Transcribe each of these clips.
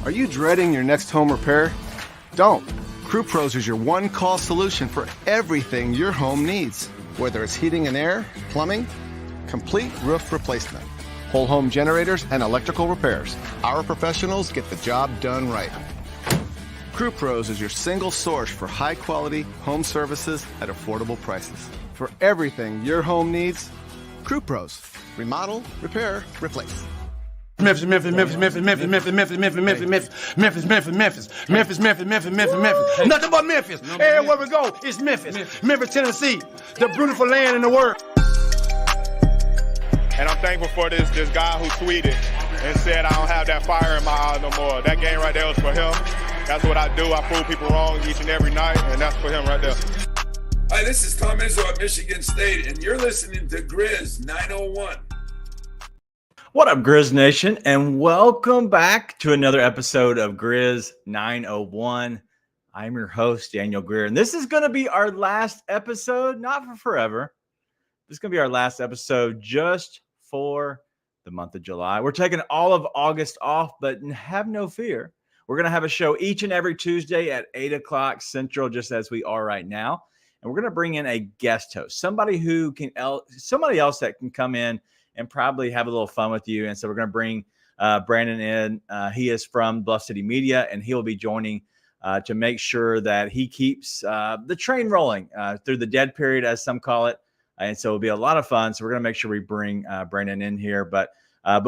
Are you dreading your next home repair? Don't. Crew Pros is your one-call solution for everything your home needs. Whether it's heating and air, plumbing, complete roof replacement, whole home generators, and electrical repairs, our professionals get the job done right. Crew Pros is your single source for high-quality home services at affordable prices. For everything your home needs, Crew Pros. Remodel, repair, replace. Memphis. Nothing but Memphis. Everywhere we go, it's Memphis. Memphis, Tennessee, the beautiful land in the world. And I'm thankful for this guy who tweeted and said, I don't have that fire in my eyes no more. That game right there was for him. That's what I do. I prove people wrong each and every night, and that's for him right there. Hi, this is Tom Izzo at Michigan State, and you're listening to Grizz 901. What up, Grizz Nation, and welcome back to another episode of Grizz 901. I'm your host, Daniel Greer, and this is going to be our last episode, not for forever. This is going to be our last episode just for the month of July. We're taking all of August off, but have no fear. We're going to have a show each and every Tuesday at 8 o'clock Central, just as we are right now. And we're going to bring in a guest host, somebody else that can come in and probably have a little fun with you. And so we're going to bring Brandon in. He is from Bluff City Media, and he'll be joining to make sure that he keeps the train rolling through the dead period, as some call it. And so it'll be a lot of fun. So we're going to make sure we bring Brandon in here. But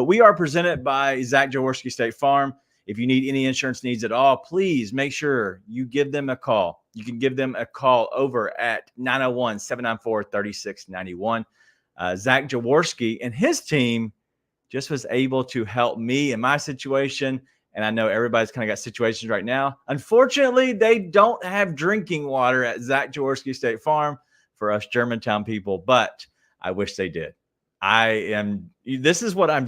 we are presented by Zach Jaworski State Farm. If you need any insurance needs at all, please make sure you give them a call. You can give them a call over at 901-794-3691. Zach Jaworski and his team just was able to help me in my situation. And I know everybody's kind of got situations right now. Unfortunately, they don't have drinking water at Zach Jaworski State Farm for us Germantown people, but I wish they did. This is what I'm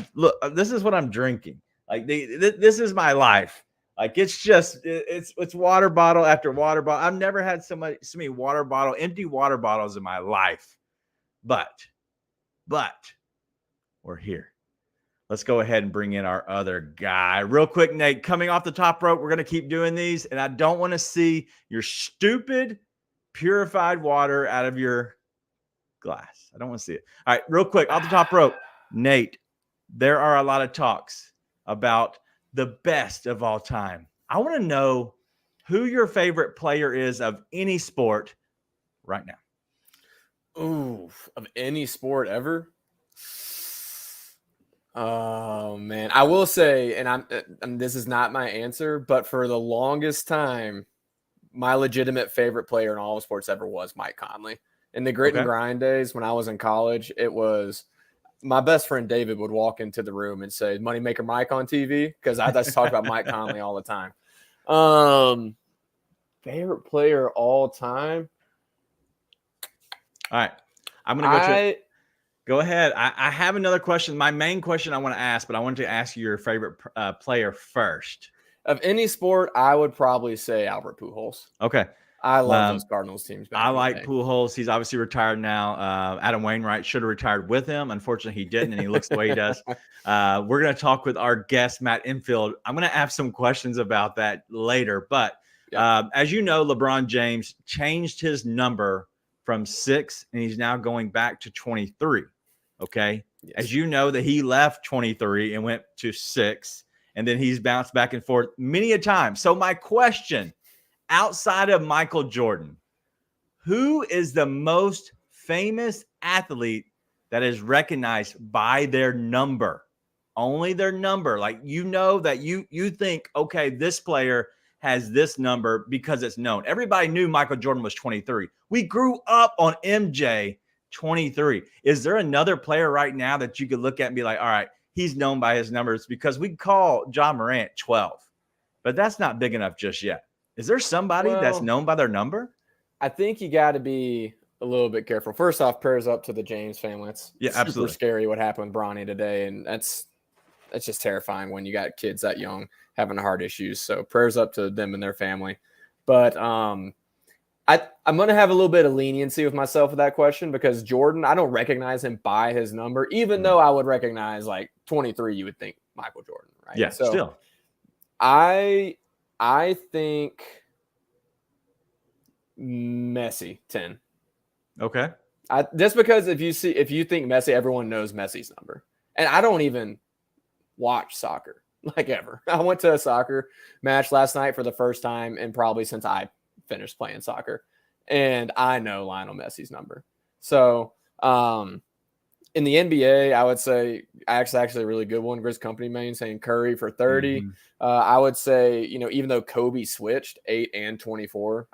drinking. Like this is my life. Like it's water bottle after water bottle. I've never had so many empty water bottles in my life. But we're here. Let's go ahead and bring in our other guy. Real quick, Nate, coming off the top rope, we're going to keep doing these, and I don't want to see your stupid purified water out of your glass. I don't want to see it. All right, real quick, off the top rope, Nate, there are a lot of talks about the best of all time. I want to know who your favorite player is of any sport right now. Ooh, of any sport ever? Oh, man. I will say, and this is not my answer, but for the longest time, my legitimate favorite player in all of sports ever was Mike Conley. In the grit and grind days when I was in college, it was my best friend David would walk into the room and say, Moneymaker Mike on TV, because I just talk about Mike Conley all the time. Favorite player all time? All right. I'm going to go ahead. I have another question. My main question I want to ask, but I wanted to ask you your favorite player first. Of any sport, I would probably say Albert Pujols. Okay. I love those Cardinals teams. I like Pujols. He's obviously retired now. Adam Wainwright should have retired with him. Unfortunately, he didn't, and he looks the way he does. We're going to talk with our guest, Matt Infield. I'm going to ask some questions about that later. But as you know, LeBron James changed his number from 6, and he's now going back to 23. Okay. Yes. As you know, that he left 23 and went to 6, and then he's bounced back and forth many a time. So my question, outside of Michael Jordan, who is the most famous athlete that is recognized by their number? Only their number. Like, you know that you think, okay, this player has this number because it's known. Everybody knew Michael Jordan was 23. We grew up on MJ 23. Is there another player right now that you could look at and be like, all right, he's known by his numbers? Because we call John Morant 12, but that's not big enough just yet. Is there somebody that's known by their number? I think you got to be a little bit careful. First off, prayers up to the James family. It's super scary what happened with Bronny today, and that's just terrifying when you got kids that young having heart issues. So prayers up to them and their family. But I'm going to have a little bit of leniency with myself with that question, because Jordan, I don't recognize him by his number, even though I would recognize like 23, you would think Michael Jordan, right? Yeah, so still. I think Messi 10. Okay. Just because if you think Messi, everyone knows Messi's number, and I don't even watch soccer like ever. I went to a soccer match last night for the first time and probably since I finished playing soccer, and I know Lionel Messi's number. So in the NBA, I would say actually a really good one. Grizz Company main saying Curry for 30. Mm-hmm. I would say, even though Kobe switched 8 and 24,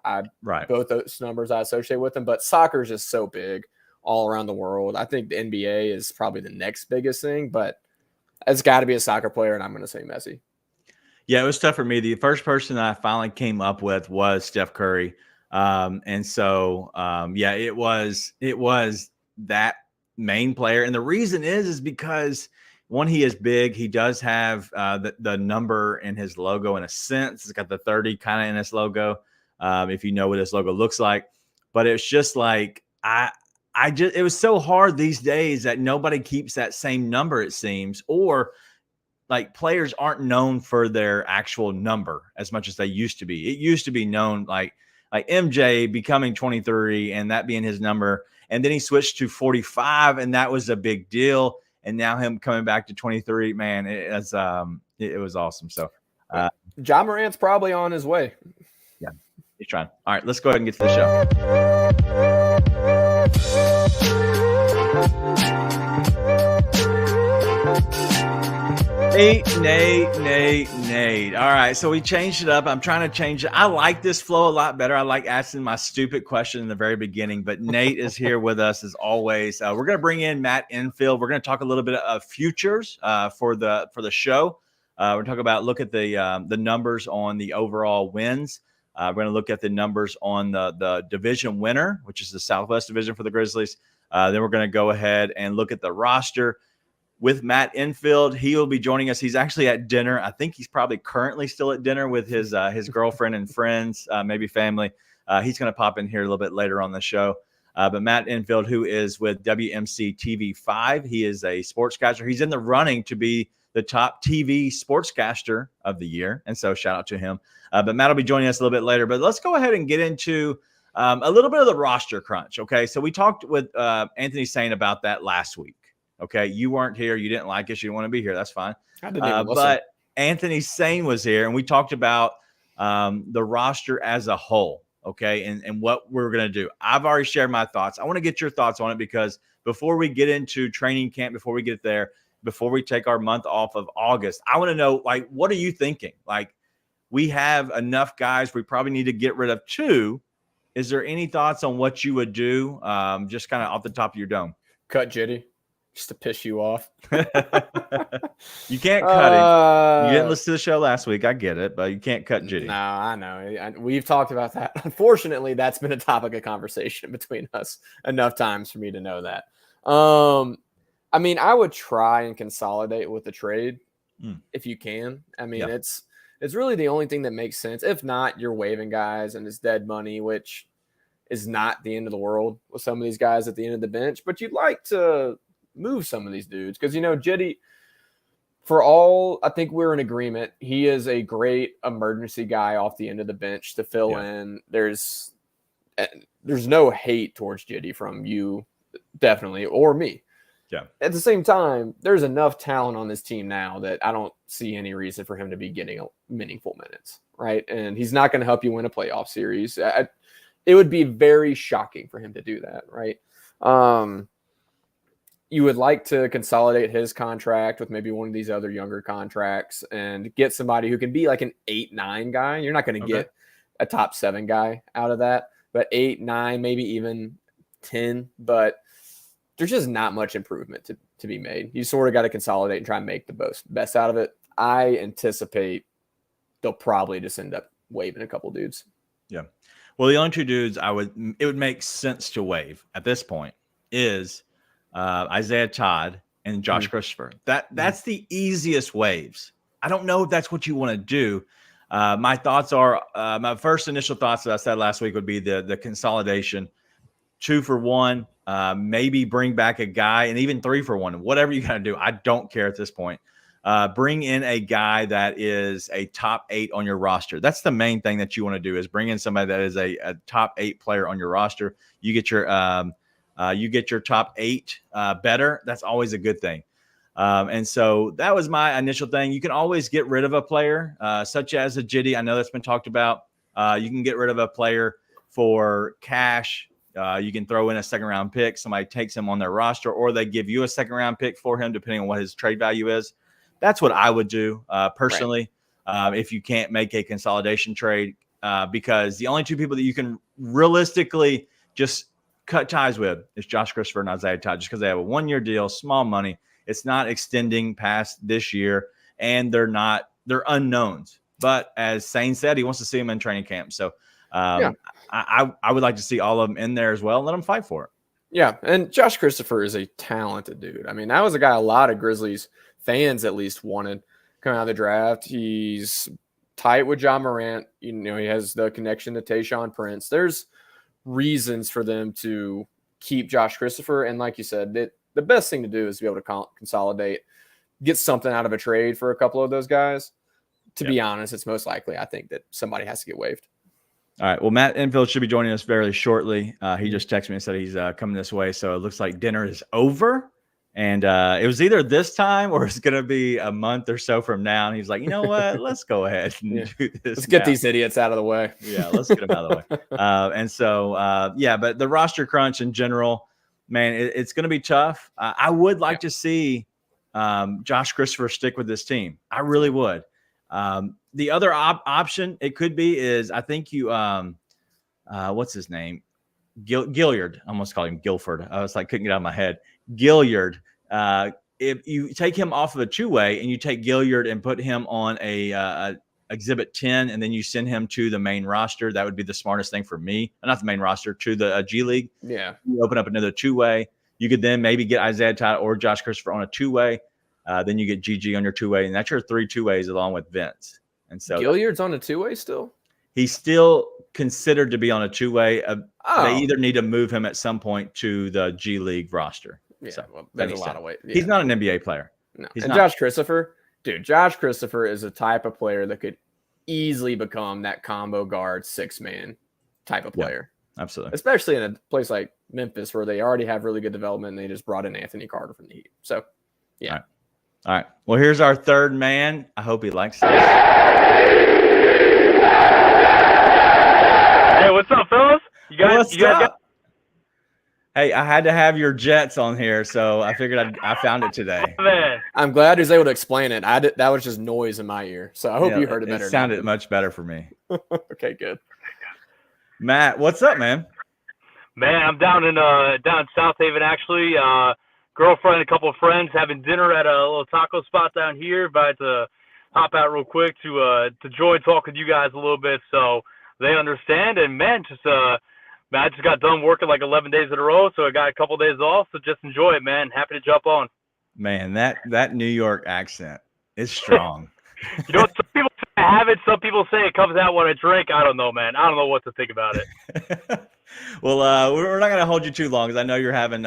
both those numbers I associate with him. But soccer is just so big all around the world. I think the NBA is probably the next biggest thing, but it's got to be a soccer player, and I'm going to say Messi. Yeah, it was tough for me. The first person that I finally came up with was Steph Curry. And so, it was that main player. And the reason is because one, he is big. He does have the number in his logo in a sense. It's got the 30 kind of in his logo. If you know what his logo looks like, but it's just like, it was so hard these days that nobody keeps that same number, it seems, or like players aren't known for their actual number as much as they used to be. It used to be known like MJ becoming 23 and that being his number. And then he switched to 45 and that was a big deal. And now him coming back to 23, man, it was awesome. So Ja Morant's probably on his way. Yeah, he's trying. All right, let's go ahead and get to the show. Nate. All right, so we changed it up. I'm trying to change it. I like this flow a lot better. I like asking my stupid question in the very beginning, but Nate is here with us as always. We're going to bring in Matt Infield. We're going to talk a little bit of futures for the show. We're talking about look at the numbers on the overall wins. We're going to look at the numbers on the division winner, which is the Southwest Division for the Grizzlies. Then we're going to go ahead and look at the roster with Matt Infield. He will be joining us. He's actually at dinner. I think he's probably currently still at dinner with his girlfriend and friends, maybe family. He's going to pop in here a little bit later on the show. But Matt Infield, who is with WMC TV5, he is a sportscaster. He's in the running to be the top TV sportscaster of the year. And so shout out to him. But Matt will be joining us a little bit later. But let's go ahead and get into a little bit of the roster crunch. Okay, so we talked with Anthony Sain about that last week. Okay, you weren't here. You didn't like us. You didn't want to be here. That's fine. I didn't even listen. But Anthony Sain was here, and we talked about the roster as a whole, okay, and what we're going to do. I've already shared my thoughts. I want to get your thoughts on it because before we get into training camp, before we get there, before we take our month off of August, I want to know, like, what are you thinking? Like, we have enough guys. We probably need to get rid of 2. Is there any thoughts on what you would do just kind of off the top of your dome? Cut Jitty. Just to piss you off. You can't cut him. You didn't listen to the show last week. I get it, but you can't cut Jitty. No, I know. We've talked about that. Unfortunately, that's been a topic of conversation between us enough times for me to know that. I mean, I would try and consolidate with the trade if you can. I mean, it's really the only thing that makes sense. If not, you're waiving guys and it's dead money, which is not the end of the world with some of these guys at the end of the bench. But you'd like to move some of these dudes because Jitty, for all I think we're in agreement, he is a great emergency guy off the end of the bench to fill in. There's no hate towards Jitty from you, definitely, or me. Yeah. At the same time, there's enough talent on this team now that I don't see any reason for him to be getting meaningful minutes, right? And he's not going to help you win a playoff series. It would be very shocking for him to do that, right? You would like to consolidate his contract with maybe one of these other younger contracts and get somebody who can be like an 8-9 guy. You're not going to get a top 7 guy out of that, but 8, 9, maybe even 10. But there's just not much improvement to be made. You sort of got to consolidate and try and make the best out of it. I anticipate they'll probably just end up waiving a couple dudes. Yeah. Well, the only 2 dudes it would make sense to waive at this point is Isaiah Todd and Josh Christopher. That's the easiest waves. I don't know if that's what you want to do. My thoughts are my first initial thoughts that I said last week would be the consolidation, 2 for 1, maybe bring back a guy, and even 3 for 1, whatever you got to do. I don't care at this point. bring in a guy that is a top 8 on your roster. That's the main thing that you want to do, is bring in somebody that is a top 8 player on your roster. You get your top 8 better. That's always a good thing. And so that was my initial thing. You can always get rid of a player, such as a Jitty. I know that's been talked about. You can get rid of a player for cash. You can throw in a second-round pick. Somebody takes him on their roster, or they give you a second-round pick for him, depending on what his trade value is. That's what I would do personally, if you can't make a consolidation trade, because the only 2 people that you can realistically just cut ties with is Josh Christopher and Isaiah Todd, just because they have a 1-year deal, small money. It's not extending past this year, and they're unknowns. But as Sane said, he wants to see them in training camp. So I would like to see all of them in there as well and let them fight for it. Yeah, and Josh Christopher is a talented dude. I mean, that was a guy a lot of Grizzlies fans at least wanted coming out of the draft. He's tight with John Morant. You know, he has the connection to Tayshaun Prince. There's reasons for them to keep Josh Christopher. And like you said, the best thing to do is to be able to consolidate, get something out of a trade for a couple of those guys. To be honest, it's most likely, I think, that somebody has to get waived. All right. Well, Matt Enfield should be joining us very shortly. He just texted me and said he's coming this way. So it looks like dinner is over. And it was either this time or it's going to be a month or so from now. And he's like, you know what? Let's go ahead and do this. Let's get these idiots out of the way. Yeah, let's get them out of the way. But the roster crunch in general, man, it's going to be tough. I would like to see Josh Christopher stick with this team. I really would. The other option it could be is, I think you, what's his name? Gilliard. I almost called him Guilford. I was like, couldn't get out of my head. Gilliard. If you take him off of a 2-way and you take Gilliard and put him on a Exhibit 10, and then you send him to the main roster, that would be the smartest thing for me. Not the main roster, to the G League. Yeah. You open up another 2-way. You could then maybe get Isaiah Todd or Josh Christopher on a 2-way. Then you get GG on your 2-way, and that's your 3 2-ways along with Vince. And so Gilliard's on a 2-way still? He's still considered to be on a 2-way. They either need to move him at some point to the G League roster. Yeah, so, well, there's a lot of weight. Yeah. He's not an NBA player. No. He's and not. Josh Christopher, Josh Christopher is a type of player that could easily become that combo guard 6-man type of player. Yeah, absolutely. Especially in a place like Memphis where they already have really good development and they just brought in Anthony Carter from the Heat. So, yeah. All right. Well, here's our third man. I hope he likes this. Hey, what's up, fellas? You guys got... Hey, I had to have your Jets on here, so I figured I found it today. Man. I'm glad he was able to explain it. That was just noise in my ear, so I hope you heard it better. It sounded much better for me. Okay, good. Matt, what's up, man? Man, I'm down in South Haven, actually. Girlfriend and a couple of friends having dinner at a little taco spot down here. About to hop out real quick to join, talk with you guys a little bit, so they understand. And man, I just got done working like 11 days in a row, so I got a couple of days off. So just enjoy it, man. Happy to jump on. Man, that New York accent is strong. You know, some people say I have it. Some people say it comes out when I drink. I don't know, man. I don't know what to think about it. Well, we're not going to hold you too long because I know you're having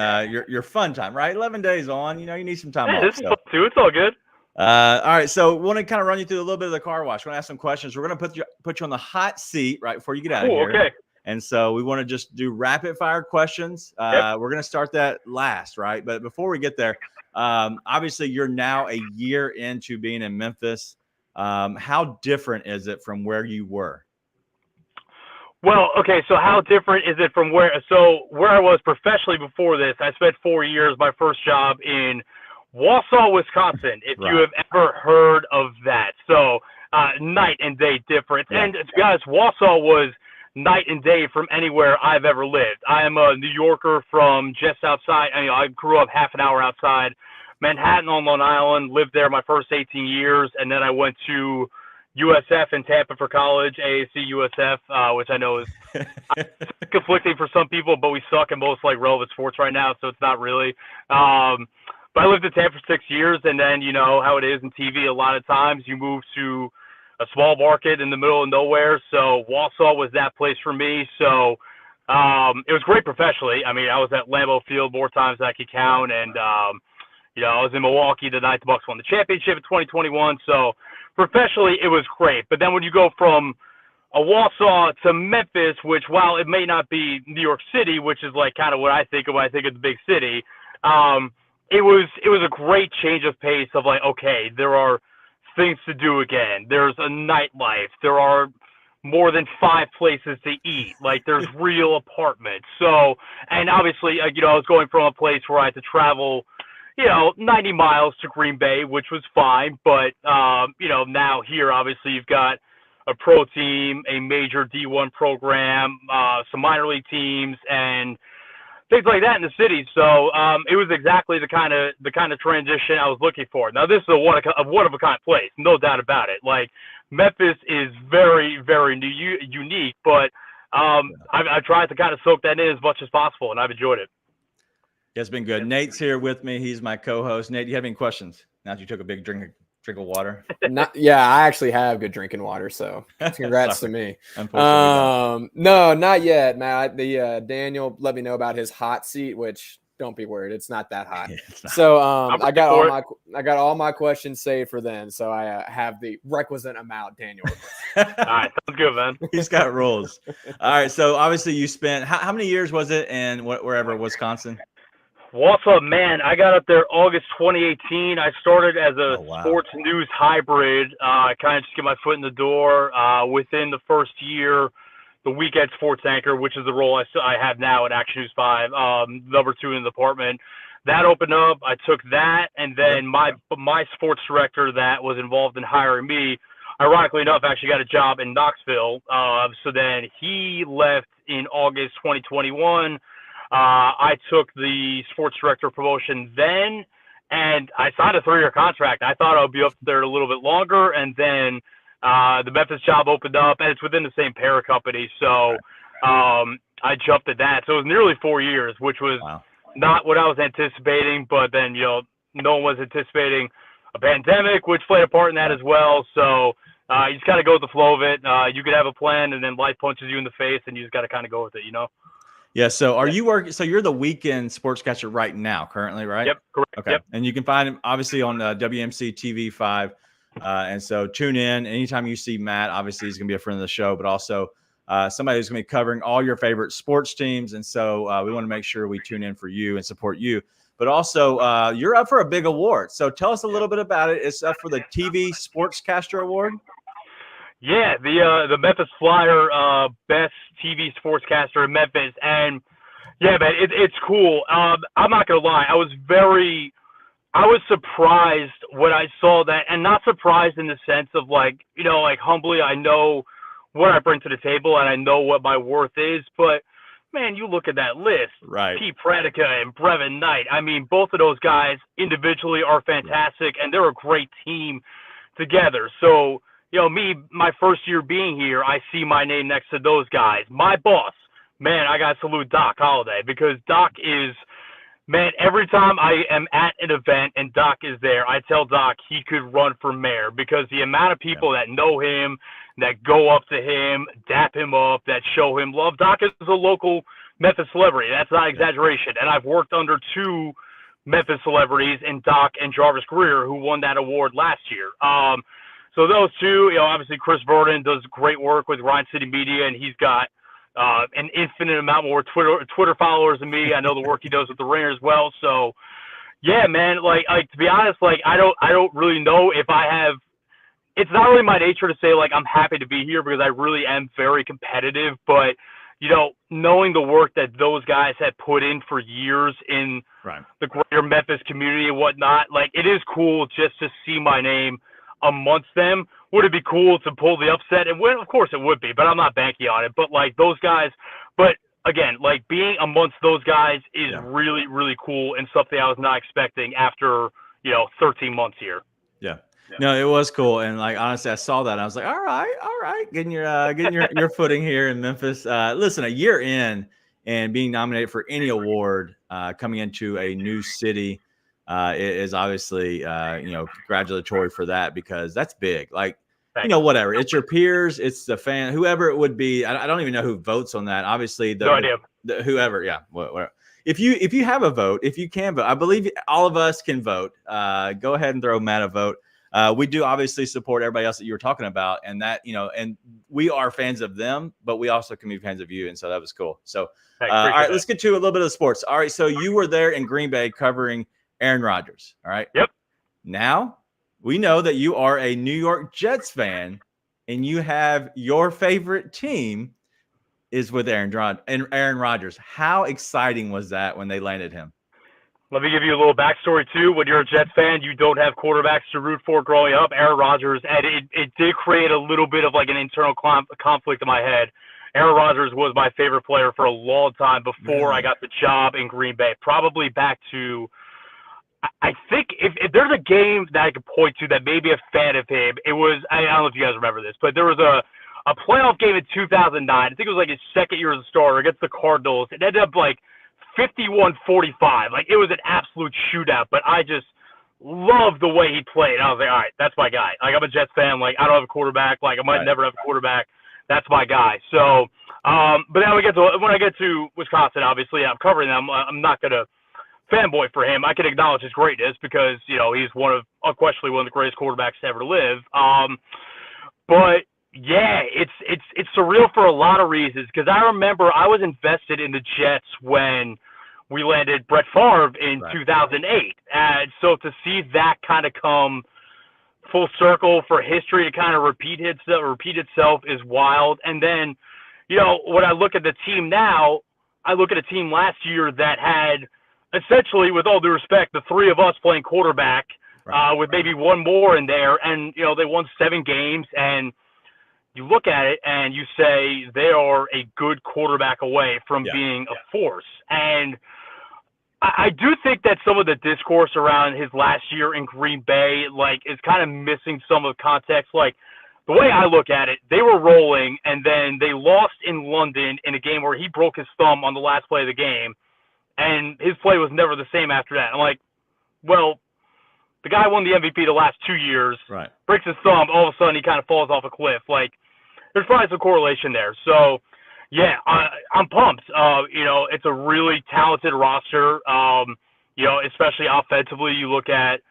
your fun time, right? 11 days on, you need some time off. This is fun too. It's all good. All right, so we want to kind of run you through a little bit of the car wash. We're going to ask some questions. We're going to put you on the hot seat right before you get out of here. Okay. And so we want to just do rapid fire questions. We're going to start that last, right? But before we get there, obviously you're now a year into being in Memphis. How different is it from where you were? Well, okay, so how different is it from where I was professionally before this? I spent 4 years, my first job in Wausau, Wisconsin, if you have ever heard of that. So night and day difference. Yeah. And to be honest, Wausau was night and day from anywhere I've ever lived. I am a New Yorker from just outside. I grew up half an hour outside Manhattan on Long Island, lived there my first 18 years, and then I went to USF in Tampa for college, AAC USF, which I know is conflicting for some people, but we suck in most relevant sports right now, so it's not really. But I lived in Tampa for 6 years, and then you know how it is in TV. A lot of times you move to a small market in the middle of nowhere, so Wausau was that place for me. So it was great professionally. I mean, I was at Lambeau Field more times than I could count, and I was in Milwaukee the night the Bucks won the championship in 2021. So professionally, it was great. But then when you go from a Wausau to Memphis, which while it may not be New York City, which is like kind of what I think of when I think of the big city, it was a great change of pace of like, okay, there are things to do again. There's a nightlife. There are more than 5 places to eat. Like there's real apartments. So, and obviously, I was going from a place where I had to travel, 90 miles to Green Bay, which was fine. But, now here, obviously you've got a pro team, a major D1 program, some minor league teams, and things like that in the city. So it was exactly the kind of transition I was looking for. Now this is a one of a kind place, no doubt about it. Like Memphis is very, very unique, but I've tried to kind of soak that in as much as possible, and I've enjoyed it. Yeah, it's been good. Nate's here with me. He's my co-host. Nate, do you have any questions? Now that you took a big drink of water. Yeah, I actually have good drinking water, so congrats to me. Unfortunately, no, not yet, Matt. Daniel let me know about his hot seat, which don't be worried, it's not that hot. Not. So I got all my questions saved for then, so I have the requisite amount. Daniel. All right, sounds good, man. He's got rules. All right, so obviously you spent how many years was it in wherever Wisconsin? Wausau, man, I got up there August 2018. I started as a sports news hybrid. I kind of just get my foot in the door. Within the first year, the weekend sports anchor, which is the role I have now at Action News 5, number 2 in the department. That opened up. I took that, and then my sports director that was involved in hiring me, ironically enough, actually got a job in Knoxville. So then he left in August 2021. I took the sports director promotion then, and I signed a 3-year contract. I thought I would be up there a little bit longer, and then the Memphis job opened up, and it's within the same parent company. So I jumped at that. So it was nearly 4 years, which was not what I was anticipating. But then, no one was anticipating a pandemic, which played a part in that as well. So you just got to go with the flow of it. You could have a plan, and then life punches you in the face, and you just got to kind of go with it, Yeah. So are you working? So you're the weekend sportscaster right now, currently, right? Yep. Correct. Okay. Yep. And you can find him obviously on WMC TV 5. And so tune in anytime you see Matt. Obviously, he's going to be a friend of the show, but also somebody who's going to be covering all your favorite sports teams. And so we want to make sure we tune in for you and support you. But also, you're up for a big award. So tell us a little bit about it. It's up for the TV Sportscaster Award. Yeah, the Memphis Flyer best TV sportscaster in Memphis, and yeah, man, it's cool. I'm not gonna lie, I was surprised when I saw that, and not surprised in the sense of like humbly, I know what I bring to the table and I know what my worth is, but man, you look at that list, right? Pete Predica and Brevin Knight. I mean, both of those guys individually are fantastic, and they're a great team together. So. My first year being here, I see my name next to those guys. My boss, man, I got to salute Doc Holliday, because Doc is, man, every time I am at an event and Doc is there, I tell Doc he could run for mayor, because the amount of people that know him, that go up to him, dap him up, that show him love. Doc is a local Memphis celebrity. That's not exaggeration. And I've worked under 2 Memphis celebrities in Doc and Jarvis Greer, who won that award last year. So those 2, obviously Chris Verdon does great work with Ryan City Media, and he's got an infinite amount more Twitter followers than me. I know the work he does with the Ringer as well. So, yeah, man, like to be honest, like I don't really know if I have. It's not really my nature to say like I'm happy to be here, because I really am very competitive. But knowing the work that those guys have put in for years in the greater Memphis community and whatnot, like it is cool just to see my name amongst them. Would it be cool to pull the upset? And of course it would be, but I'm not banking on it. But like those guys, but again, like being amongst those guys is really, really cool, and something I was not expecting after 13 months here. Yeah. No, it was cool, and like honestly, I saw that and I was like, all right, getting your footing here in Memphis. Listen, a year in and being nominated for any award, coming into a new city. Is obviously, congratulatory for that, because that's big. Like, whatever. It's your peers, it's the fan, whoever it would be. I don't even know who votes on that. Obviously, no idea. Whoever, yeah, whatever. if you have a vote, if you can vote, I believe all of us can vote. Go ahead and throw Matt a vote. We do obviously support everybody else that you were talking about, and that, and we are fans of them, but we also can be fans of you, and so that was cool. So, all right, let's get to a little bit of the sports. All right, so you were there in Green Bay covering Aaron Rodgers. All right. Yep. Now we know that you are a New York Jets fan, and you have your favorite team is with Aaron Rodgers. How exciting was that when they landed him? Let me give you a little backstory, too. When you're a Jets fan, you don't have quarterbacks to root for growing up. Aaron Rodgers, and it did create a little bit of like an internal conflict in my head. Aaron Rodgers was my favorite player for a long time before I got the job in Green Bay. Probably back to, I think if there's a game that I could point to that made me a fan of him, it was, I don't know if you guys remember this, but there was a playoff game in 2009. I think it was like his second year as a starter against the Cardinals. It ended up like 51-45. Like, it was an absolute shootout, but I just loved the way he played. I was like, all right, that's my guy. Like, I'm a Jets fan. Like, I don't have a quarterback. Like, I might never have a quarterback. That's my guy. So, but now when I get to Wisconsin, obviously, I'm covering them. I'm not going to fanboy for him. I can acknowledge his greatness because, he's unquestionably one of the greatest quarterbacks to ever live. But yeah, it's surreal for a lot of reasons, because I remember I was invested in the Jets when we landed Brett Favre in 2008. And so to see that kind of come full circle for history to kind of repeat itself is wild. And then, when I look at the team now, I look at a team last year that had essentially, with all due respect, the three of us playing quarterback with maybe one more in there. And, they won 7 games, and you look at it and you say they are a good quarterback away from being a force. And I do think that some of the discourse around his last year in Green Bay, is kind of missing some of the context. Like, the way I look at it, they were rolling, and then they lost in London in a game where he broke his thumb on the last play of the game, and his play was never the same after that. I'm like, well, the guy won the MVP the last 2 years, breaks his thumb, all of a sudden he kind of falls off a cliff. Like, there's probably some correlation there. So, yeah, I'm pumped. It's a really talented roster, especially offensively. You look at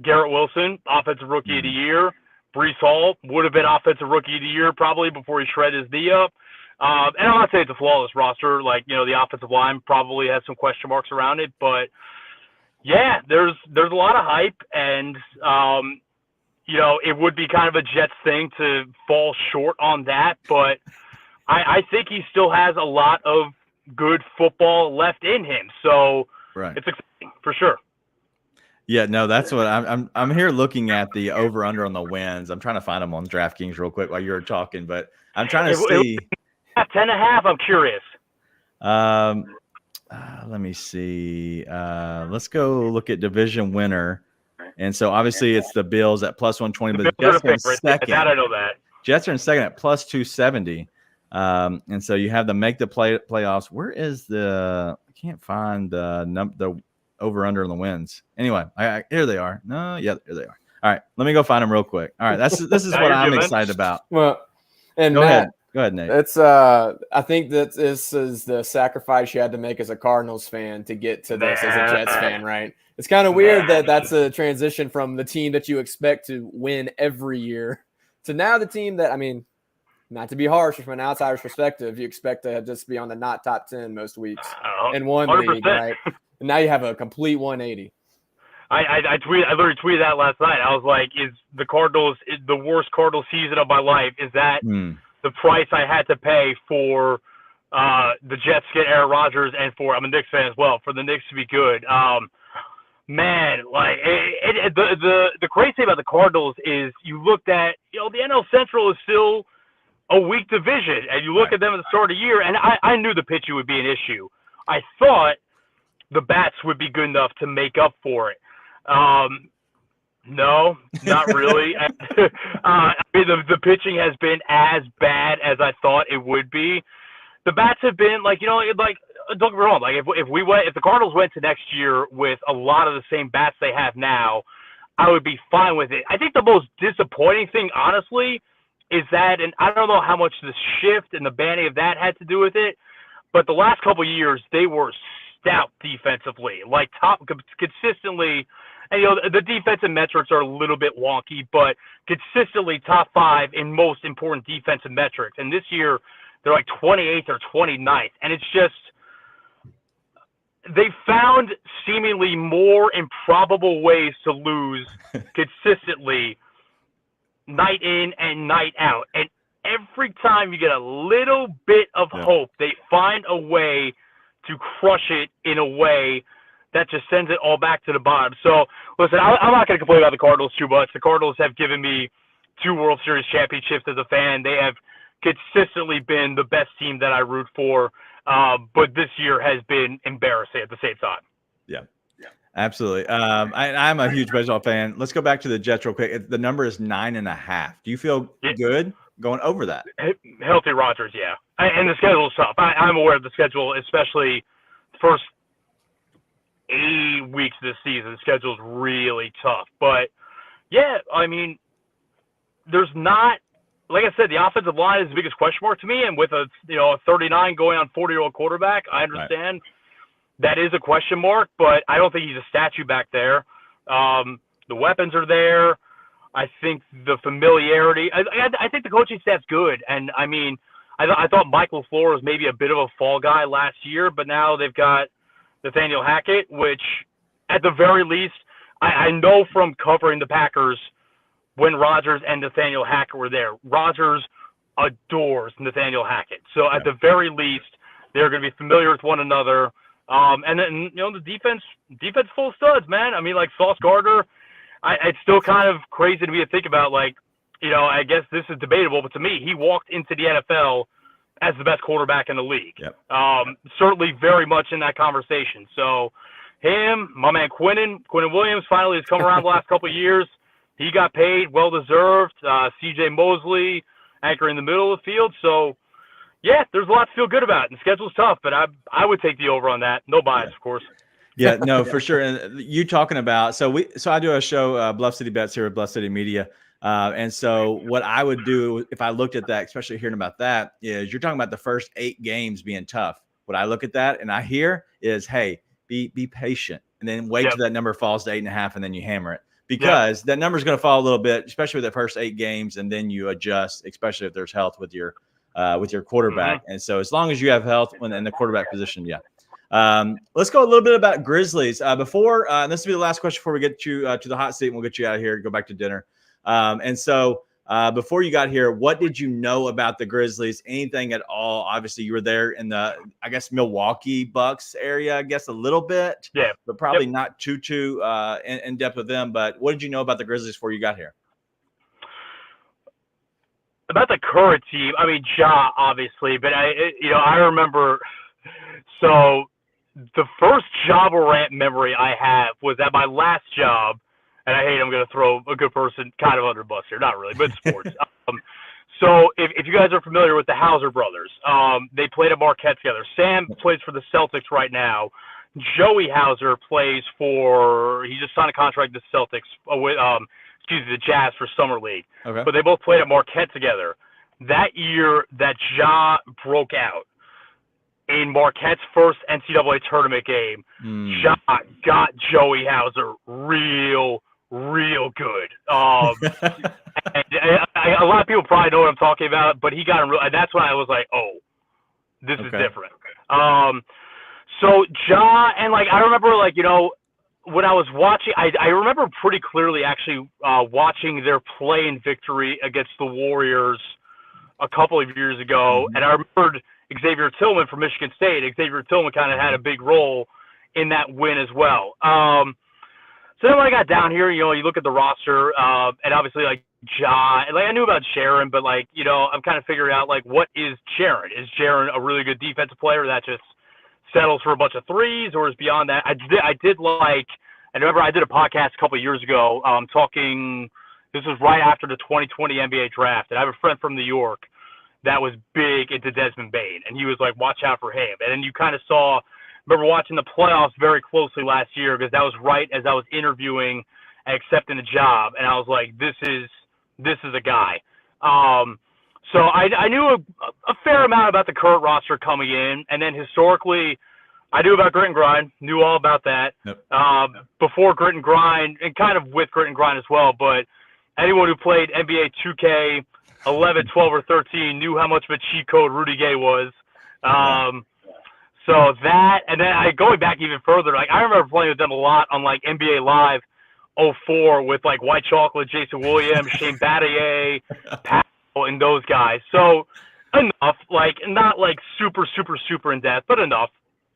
Garrett Wilson, Offensive Rookie of the Year. Breece Hall would have been Offensive Rookie of the Year probably before he shredded his knee up. And I'm not saying it's a flawless roster. Like, the offensive line probably has some question marks around it. But, yeah, there's a lot of hype. And, it would be kind of a Jets thing to fall short on that. But I think he still has a lot of good football left in him. So it's exciting for sure. Yeah, no, that's what I'm here looking at the over under on the wins. I'm trying to find them on DraftKings real quick while you're talking, but I'm trying to see 10.5. I'm curious. Let me see. Let's go look at division winner. And so obviously it's the Bills at plus 120, but the Jets are in second. I know that. Jets are in second at plus 270. And so you have to make the playoffs. Where is I can't find the over under on the wins. Anyway, here they are. No, yeah, here they are. All right, let me go find them real quick. All right, this is what I'm excited about. Well, and Go ahead, Nate. It's I think that this is the sacrifice you had to make as a Cardinals fan to get to this as a Jets fan, right? It's kind of weird that that's a transition from the team that you expect to win every year to now the team that, not to be harsh, from an outsider's perspective, you expect to just be on the not top 10 most weeks in one 100%. League, right? And now you have a complete 180. I literally tweeted that last night. I was like, is the Cardinals the worst Cardinals season of my life? Is that the price I had to pay for the Jets to get Aaron Rodgers and I'm a Knicks fan as well, for the Knicks to be good? Man, the crazy thing about the Cardinals is you looked at, the NL Central is still a weak division, and you look at them at the start of the year, and I knew the pitching would be an issue. I thought the bats would be good enough to make up for it. No, not really. The pitching has been as bad as I thought it would be. The bats have been don't get me wrong. If the Cardinals went to next year with a lot of the same bats they have now, I would be fine with it. I think the most disappointing thing, honestly, is that, and I don't know how much the shift and the banning of that had to do with it, but the last couple of years they were stout defensively, like top consistently. And the defensive metrics are a little bit wonky, but consistently top 5 in most important defensive metrics. And this year they're like 28th or 29th, and it's just they found seemingly more improbable ways to lose consistently night in and night out. And every time you get a little bit of hope, they find a way to crush it in a way that just sends it all back to the bottom. So, listen, I'm not going to complain about the Cardinals too much. The Cardinals have given me 2 World Series championships as a fan. They have consistently been the best team that I root for, but this year has been embarrassing at the same time. Yeah. Absolutely. I'm a huge baseball fan. Let's go back to the Jets real quick. The number is 9.5. Do you feel good going over that? Healthy Rodgers, yeah. And the schedule is tough. I'm aware of the schedule, especially first 8 weeks this season. The schedule is really tough. But, yeah, I mean, there's not – like I said, the offensive line is the biggest question mark to me. And with a 39 going on 40-year-old quarterback, I understand that is a question mark, but I don't think he's a statue back there. The weapons are there. I think the familiarity. I think the coaching staff's good, and I mean, I thought Mike LaFleur was maybe a bit of a fall guy last year, but now they've got Nathaniel Hackett, which, at the very least, I know from covering the Packers when Rodgers and Nathaniel Hackett were there. Rodgers adores Nathaniel Hackett, so at the very least, they're going to be familiar with one another. And then the defense full of studs, man. I mean, like Sauce Gardner. It's still kind of crazy to me to think about, like, I guess this is debatable, but to me, he walked into the NFL as the best quarterback in the league. Yep. Certainly very much in that conversation. So him, my man Quinnen Williams finally has come around the last couple of years. He got paid, well-deserved. C.J. Mosley anchoring the middle of the field. So, yeah, there's a lot to feel good about. And the schedule's tough, but I would take the over on that. No bias, of course. Yeah, no, for sure. And you talking about so I do a show, Bluff City Bets here at Bluff City Media, and so what I would do if I looked at that, especially hearing about that, is you're talking about the first 8 games being tough. What I look at that and I hear is, hey, be patient, and then wait till that number falls to 8.5, and then you hammer it because that number is going to fall a little bit, especially with the first 8 games, and then you adjust, especially if there's health with your quarterback. And so as long as you have health in the quarterback position, let's go a little bit about Grizzlies. Before this will be the last question before we get you to the hot seat, and we'll get you out of here, go back to dinner. And so before you got here, what did you know about the Grizzlies? Anything at all? Obviously, you were there in the, I guess, Milwaukee Bucks area, I guess a little bit. Yeah. But probably not too in depth with them. But what did you know about the Grizzlies before you got here? About the current team, I mean, Ja, obviously. But, I remember – so – the first job rant memory I have was at my last job, and I hate I'm going to throw a good person kind of under the bus here. Not really, but sports. So if you guys are familiar with the Hauser brothers, they played at Marquette together. Sam plays for the Celtics right now. Joey Hauser plays he just signed a contract with the Celtics, with the Jazz for Summer League. Okay. But they both played at Marquette together. That year that Ja broke out, in Marquette's first NCAA tournament game, Ja got Joey Hauser real good. And a lot of people probably know what I'm talking about, but he got him and that's when I was like, oh, this is different. So Ja, and I remember when I was watching, I remember pretty clearly actually watching their play-in victory against the Warriors a couple of years ago, and I remembered Xavier Tillman from Michigan State. Xavier Tillman kind of had a big role in that win as well. So then when I got down here, you look at the roster, and obviously Ja, and I knew about Sharon, but I'm kind of figuring out what is Sharon? Is Sharon a really good defensive player that just settles for a bunch of threes, or is beyond that? I remember I did a podcast a couple of years ago, talking. This was right after the 2020 NBA draft, and I have a friend from New York that was big into Desmond Bane, and he was like, watch out for him. And then you kind of remember watching the playoffs very closely last year, because that was right as I was interviewing and accepting the job, and I was like, this is a guy. So I knew a fair amount about the current roster coming in, and then historically, I knew about Grit and Grind, knew all about that. Yep. Before Grit and Grind, and kind of with Grit and Grind as well, but anyone who played NBA 2K 11, 12, or 13 knew how much of a cheat code Rudy Gay was. So that, and then going back even further, like I remember playing with them a lot on like NBA Live 04 with like White Chocolate, Jason Williams, Shane Battier, Pat, and those guys. So enough, like not like super in depth, but enough.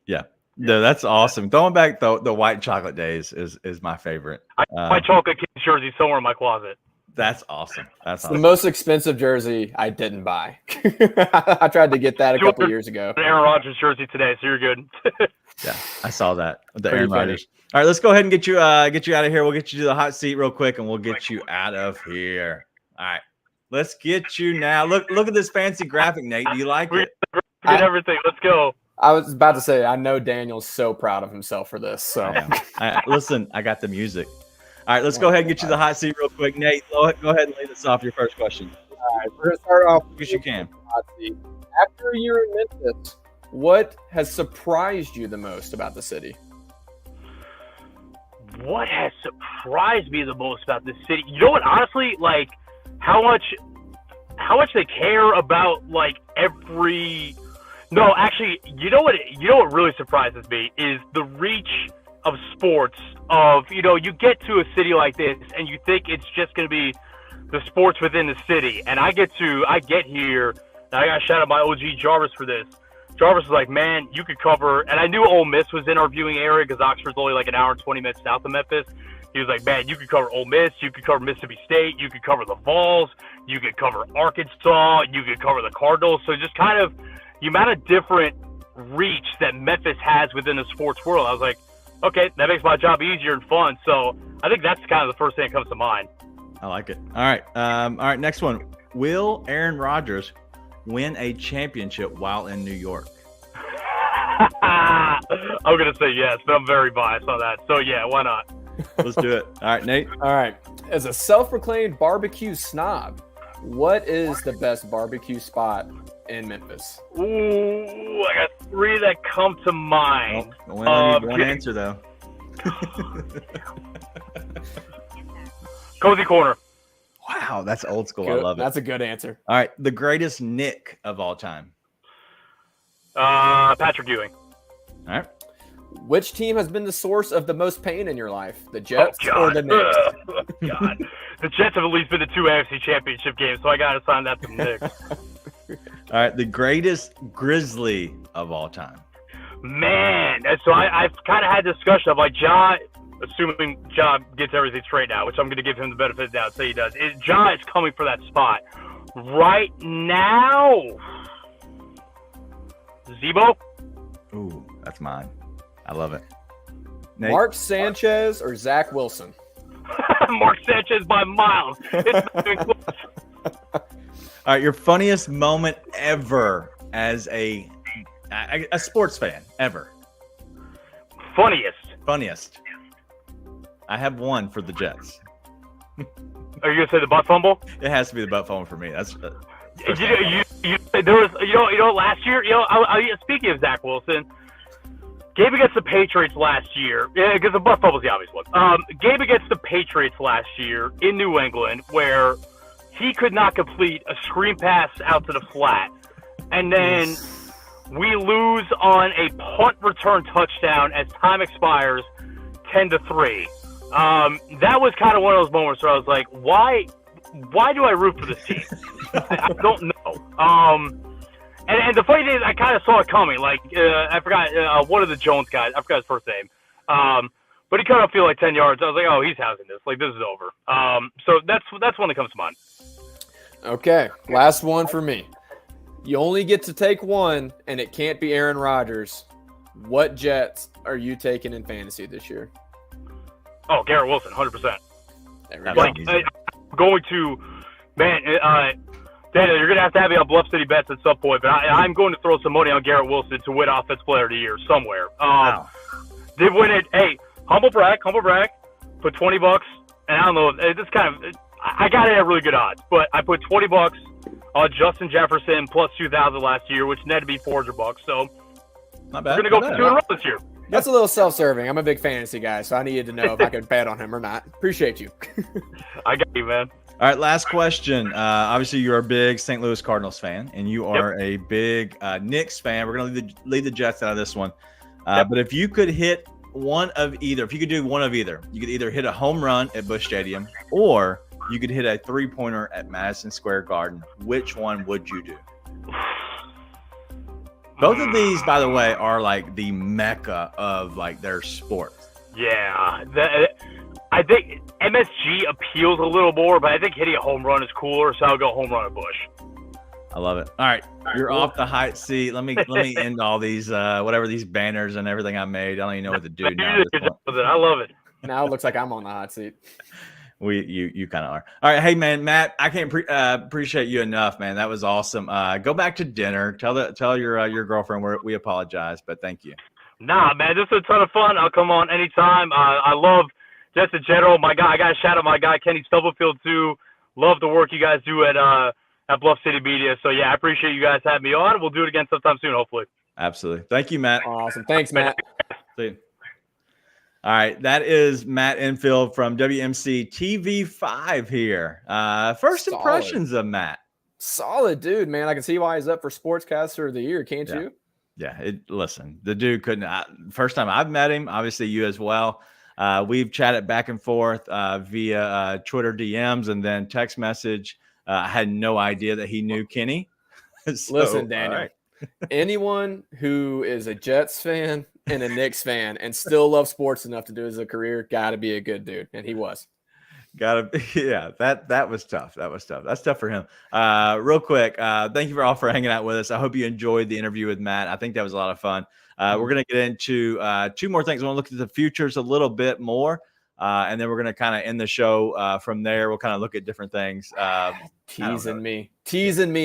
Yeah. No, that's awesome. Going back the White Chocolate days is my favorite. White Chocolate Kings jersey somewhere in my closet. That's awesome. That's the most expensive jersey I didn't buy. I tried to get that a couple years ago. Aaron Rodgers jersey today, so you're good. Yeah, I saw that. The Aaron Rodgers. All right, let's go ahead and get you out of here. We'll get you to the hot seat real quick, and we'll get you out of here. All right, let's get you now. Look at this fancy graphic, Nate. Do you like it? Get everything. Let's go. I was about to say, I know Daniel's so proud of himself for this. So listen, I got the music. All right, let's go ahead and get you the hot seat real quick. Nate, go ahead and lay this off your first question. All right, we're going to start off as you can. Hot seat. After a year in Memphis, what has surprised you the most about the city? What has surprised me the most about this city? You know what? Honestly, like how much they care about like every. No, actually, you know what really surprises me is the reach of sports. You get to a city like this and you think it's just going to be the sports within the city. And I get here, and I got to shout out my OG Jarvis for this. Jarvis was like, man, you could cover, and I knew Ole Miss was in our viewing area because Oxford's only like an hour and 20 minutes south of Memphis. He was like, man, you could cover Ole Miss, you could cover Mississippi State, you could cover the Vols, you could cover Arkansas, you could cover the Cardinals. So just kind of the amount of different reach that Memphis has within the sports world. I was like, okay, that makes my job easier and fun. So I think that's kind of the first thing that comes to mind. I like it. All right. Next one. Will Aaron Rodgers win a championship while in New York? I'm going to say yes, but I'm very biased on that. So yeah, why not? Let's do it. All right, Nate. All right. As a self-proclaimed barbecue snob, what is the best barbecue spot in Memphis? Ooh, I got three that come to mind. We only need one answer, though. Cozy Corner. Wow, that's old school. Good. I love it. That's a good answer. All right, the greatest Nick of all time. Patrick Ewing. All right. Which team has been the source of the most pain in your life? The Jets or the Knicks? God. The Jets have at least been to 2 AFC championship games, so I got to sign that to the Knicks. All right, the greatest Grizzly of all time. Man, and so I've kind of had discussion of like Ja, assuming Ja gets everything straight now, which I'm going to give him the benefit of the doubt, say he does. Ja is coming for that spot. Right now, Zebo? Ooh, that's mine. I love it. Nate? Mark Sanchez or Zach Wilson? Mark Sanchez by miles. It's not even close. All right, your funniest moment ever as a sports fan ever. Funniest. I have one for the Jets. Are you gonna say the butt fumble? It has to be the butt fumble for me. That's there was last year. Speaking of Zach Wilson, game against the Patriots last year, because the butt fumble is the obvious one. Game against the Patriots last year in New England, where he could not complete a screen pass out to the flat, and then we lose on a punt return touchdown as time expires, 10-3. That was kind of one of those moments where I was like, why do I root for this team? I don't know. And the funny thing is, I kind of saw it coming. Like, I forgot one of the Jones guys. I forgot his first name. But he cut off field like 10 yards. I was like, oh, he's housing this. Like, this is over. So that's one that comes to mind. Okay, last one for me. You only get to take one, and it can't be Aaron Rodgers. What Jets are you taking in fantasy this year? Oh, Garrett Wilson, 100%. Like, I'm going to, man, Daniel, you're going to have me on Bluff City Bets at some point, but I'm going to throw some money on Garrett Wilson to win Offensive Player of the Year somewhere. Wow. They win it. Hey, humble brag, put $20, and I don't know, this kind of, I got it at really good odds, but I put $20 on Justin Jefferson plus 2,000 last year, which netted me $400. So Not bad. We're going to go for 2 in a row this year. That's a little self-serving. I'm a big fantasy guy, so I needed to know if I could bet on him or not. Appreciate you. I got you, man. All right, last question. Obviously, you're a big St. Louis Cardinals fan, and you are a big Knicks fan. We're going to leave the Jets out of this one. But if you could hit one of either, if you could do one of either, you could either hit a home run at Busch Stadium or you could hit a three-pointer at Madison Square Garden. Which one would you do? Both of these, by the way, are like the mecca of like their sport. Yeah, I think MSG appeals a little more, but I think hitting a home run is cooler, so I'll go home run at Busch. I love it. All right, you're off the hot seat. Let me end all these whatever these banners and everything I made. I don't even know what to do now. I love it. Now it looks like I'm on the hot seat. You kind of are. All right, hey man, Matt, I can't appreciate you enough, man. That was awesome. Go back to dinner. Tell your girlfriend we apologize, but thank you. Nah, man, this was a ton of fun. I'll come on anytime. I love just in general. My guy, I got to shout out my guy Kenny Stubblefield too. Love the work you guys do at Bluff City Media. So yeah, I appreciate you guys having me on. We'll do it again sometime soon, hopefully. Absolutely. Thank you, Matt. Awesome. Thanks, Matt. See you. All right, that is Matt Infield from WMC TV5 here. First impressions of Matt. Solid dude, man. I can see why he's up for Sportscaster of the Year, can't you? Yeah, listen, the dude couldn't. First time I've met him, obviously you as well. We've chatted back and forth via Twitter DMs and then text message. I had no idea that he knew Kenny. So, listen, Daniel, anyone who is a Jets fan and a Knicks fan and still loves sports enough to do it as a career, got to be a good dude. And he was. That was tough. That's tough for him. Real quick, thank you all for hanging out with us. I hope you enjoyed the interview with Matt. I think that was a lot of fun. We're going to get into 2 more things. I want to look at the futures a little bit more, and then we're going to kind of end the show from there. We'll kind of look at different things. Teasing me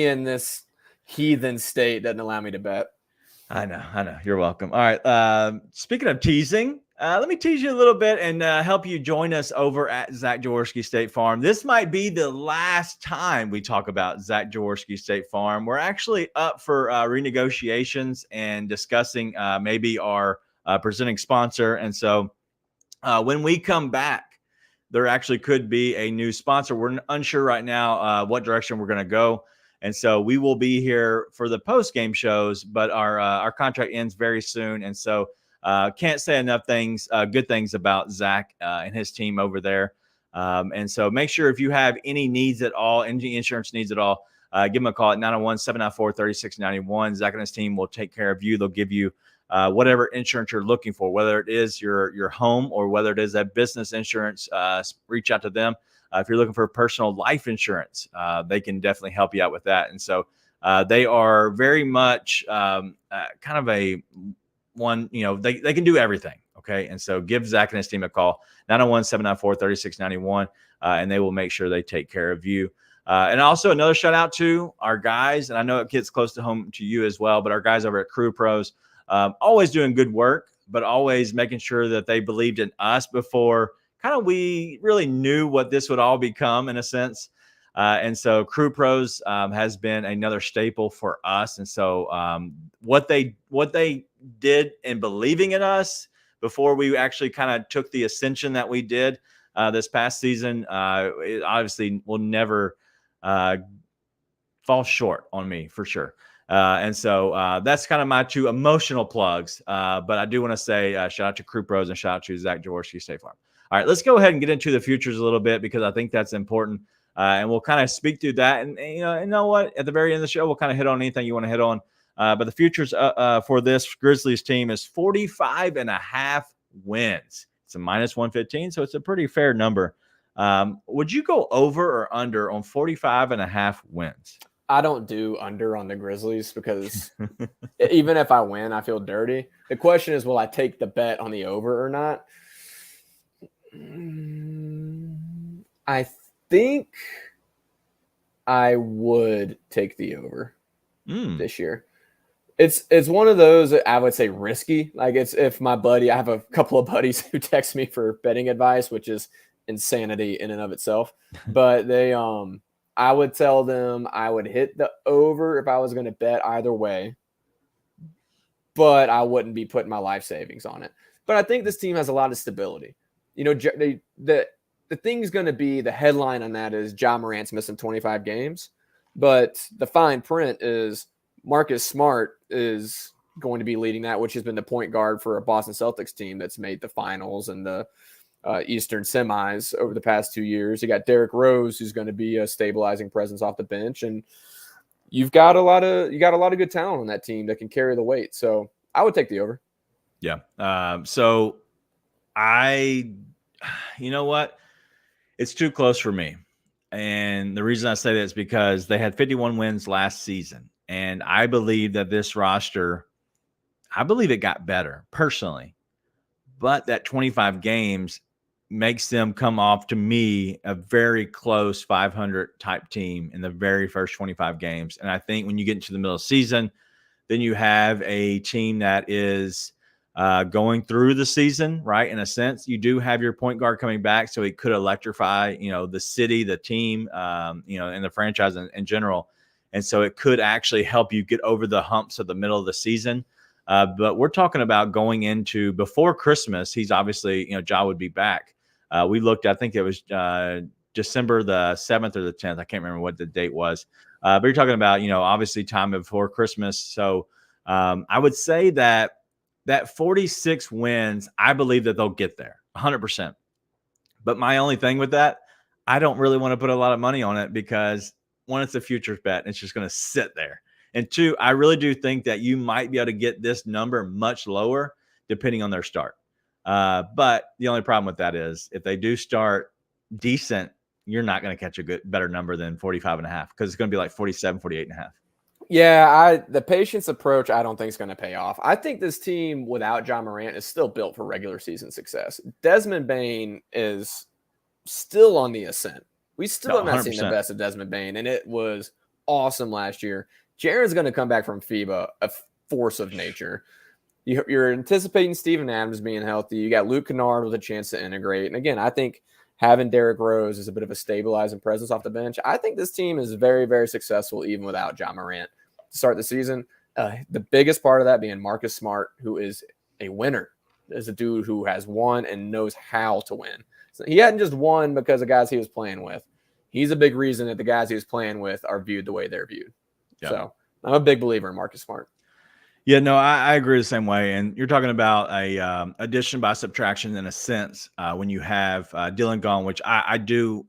in this heathen state doesn't allow me to bet. I know. You're welcome. All right. Speaking of teasing, let me tease you a little bit and help you join us over at Zach Jaworski State Farm. This might be the last time we talk about Zach Jaworski State Farm. We're actually up for renegotiations and discussing maybe our presenting sponsor. And so when we come back, there actually could be a new sponsor. We're unsure right now what direction we're going to go. And so we will be here for the post-game shows, but our contract ends very soon. And so can't say enough good things about Zach and his team over there. And so make sure if you have any needs at all, any insurance needs at all, give them a call at 901-794-3691. Zach and his team will take care of you. They'll give you whatever insurance you're looking for, whether it is your home or whether it is a business insurance. Reach out to them. If you're looking for personal life insurance, they can definitely help you out with that. And so they are very much kind of a one, they can do everything. Okay. And so give Zach and his team a call, 901-794-3691, and they will make sure they take care of you. And also another shout out to our guys. And I know it gets close to home to you as well, but our guys over at Crew Pros, always doing good work, but always making sure that they believed in us before we really knew what this would all become in a sense. And so Crew Pros has been another staple for us. And so what they did in believing in us before we actually kind of took the ascension that we did this past season, it obviously will never fall short on me for sure. And so that's kind of my 2 emotional plugs. But I do want to say shout out to Crew Pros and shout out to Zach Jaworski State Farm. All right, let's go ahead and get into the futures a little bit because I think that's important. And we'll kind of speak through that. And you know what? At the very end of the show, we'll kind of hit on anything you want to hit on. But the futures for this Grizzlies team is 45.5 wins. It's a -115, so it's a pretty fair number. Would you go over or under on 45.5 wins? I don't do under on the Grizzlies because even if I win, I feel dirty. The question is, will I take the bet on the over or not? I think I would take the over this year. It's one of those that I would say risky. Like it's if my buddy, I have a couple of buddies who text me for betting advice, which is insanity in and of itself. But they, I would tell them I would hit the over if I was going to bet either way. but I wouldn't be putting my life savings on it. But I think this team has a lot of stability. You know, the thing's going to be, the headline on that is Ja Morant's missing 25 games. But the fine print is Marcus Smart is going to be leading that, which has been the point guard for a Boston Celtics team that's made the finals and the Eastern semis over the past 2 years. You got Derrick Rose, who's going to be a stabilizing presence off the bench, and you've got a lot of good talent on that team that can carry the weight. So I would take the over. Yeah. You know what? It's too close for me. And the reason I say that is because they had 51 wins last season. And I believe that this roster, it got better personally. But that 25 games makes them come off, to me, a very close 500 type team in the very first 25 games. And I think when you get into the middle of the season, then you have a team that is going through the season, right? In a sense, you do have your point guard coming back, so it could electrify, the city, the team, and the franchise in general. And so it could actually help you get over the humps of the middle of the season. But we're talking about going into before Christmas. He's obviously, Ja would be back. We looked, I think it was December the 7th or the 10th. I can't remember what the date was. But you're talking about, obviously time before Christmas. So I would say that 46 wins, I believe that they'll get there 100%. But my only thing with that, I don't really want to put a lot of money on it because, one, it's a futures bet and it's just going to sit there. And two, I really do think that you might be able to get this number much lower depending on their start. But the only problem with that is if they do start decent, you're not going to catch a better number than 45.5 because it's going to be like 47, 48.5. Yeah, the patience approach, I don't think is going to pay off. I think this team without Ja Morant is still built for regular season success. Desmond Bane is still on the ascent. We still have not seen the best of Desmond Bane, and it was awesome last year. Jaren's going to come back from FIBA, a force of nature. You're anticipating Steven Adams being healthy. You got Luke Kennard with a chance to integrate. And again, I think having Derrick Rose as a bit of a stabilizing presence off the bench, I think this team is very, very successful even without Ja Morant to start the season. The biggest part of that being Marcus Smart, who is a winner, is a dude who has won and knows how to win. So he hadn't just won because of guys he was playing with. He's a big reason that the guys he was playing with are viewed the way they're viewed. Yeah. So I'm a big believer in Marcus Smart. Yeah, no, I agree the same way. And you're talking about a addition by subtraction in a sense when you have Dylan gone, which I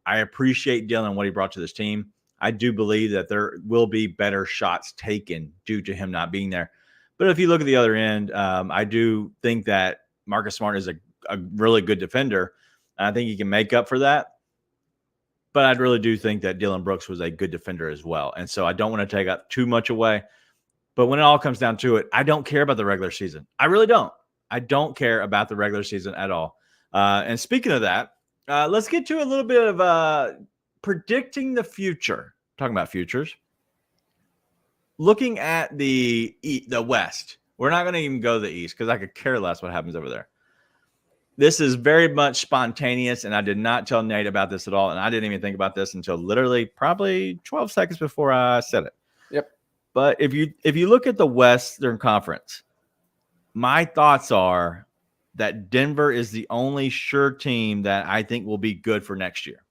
appreciate Dylan, what he brought to this team. I do believe that there will be better shots taken due to him not being there. But if you look at the other end, I do think that Marcus Smart is a really good defender. I think he can make up for that. But I really do think that Dylan Brooks was a good defender as well. And so I don't want to take up too much away. But when it all comes down to it, I don't care about the regular season. I really don't. I don't care about the regular season at all. And speaking of that, let's get to a little bit of predicting the future. Talking about futures. Looking at the West. We're not going to even go to the East because I could care less what happens over there. This is very much spontaneous, and I did not tell Nate about this at all, and I didn't even think about this until literally probably 12 seconds before I said it. Yep. But if you look at the Western Conference, my thoughts are that Denver is the only sure team that I think will be good for next year.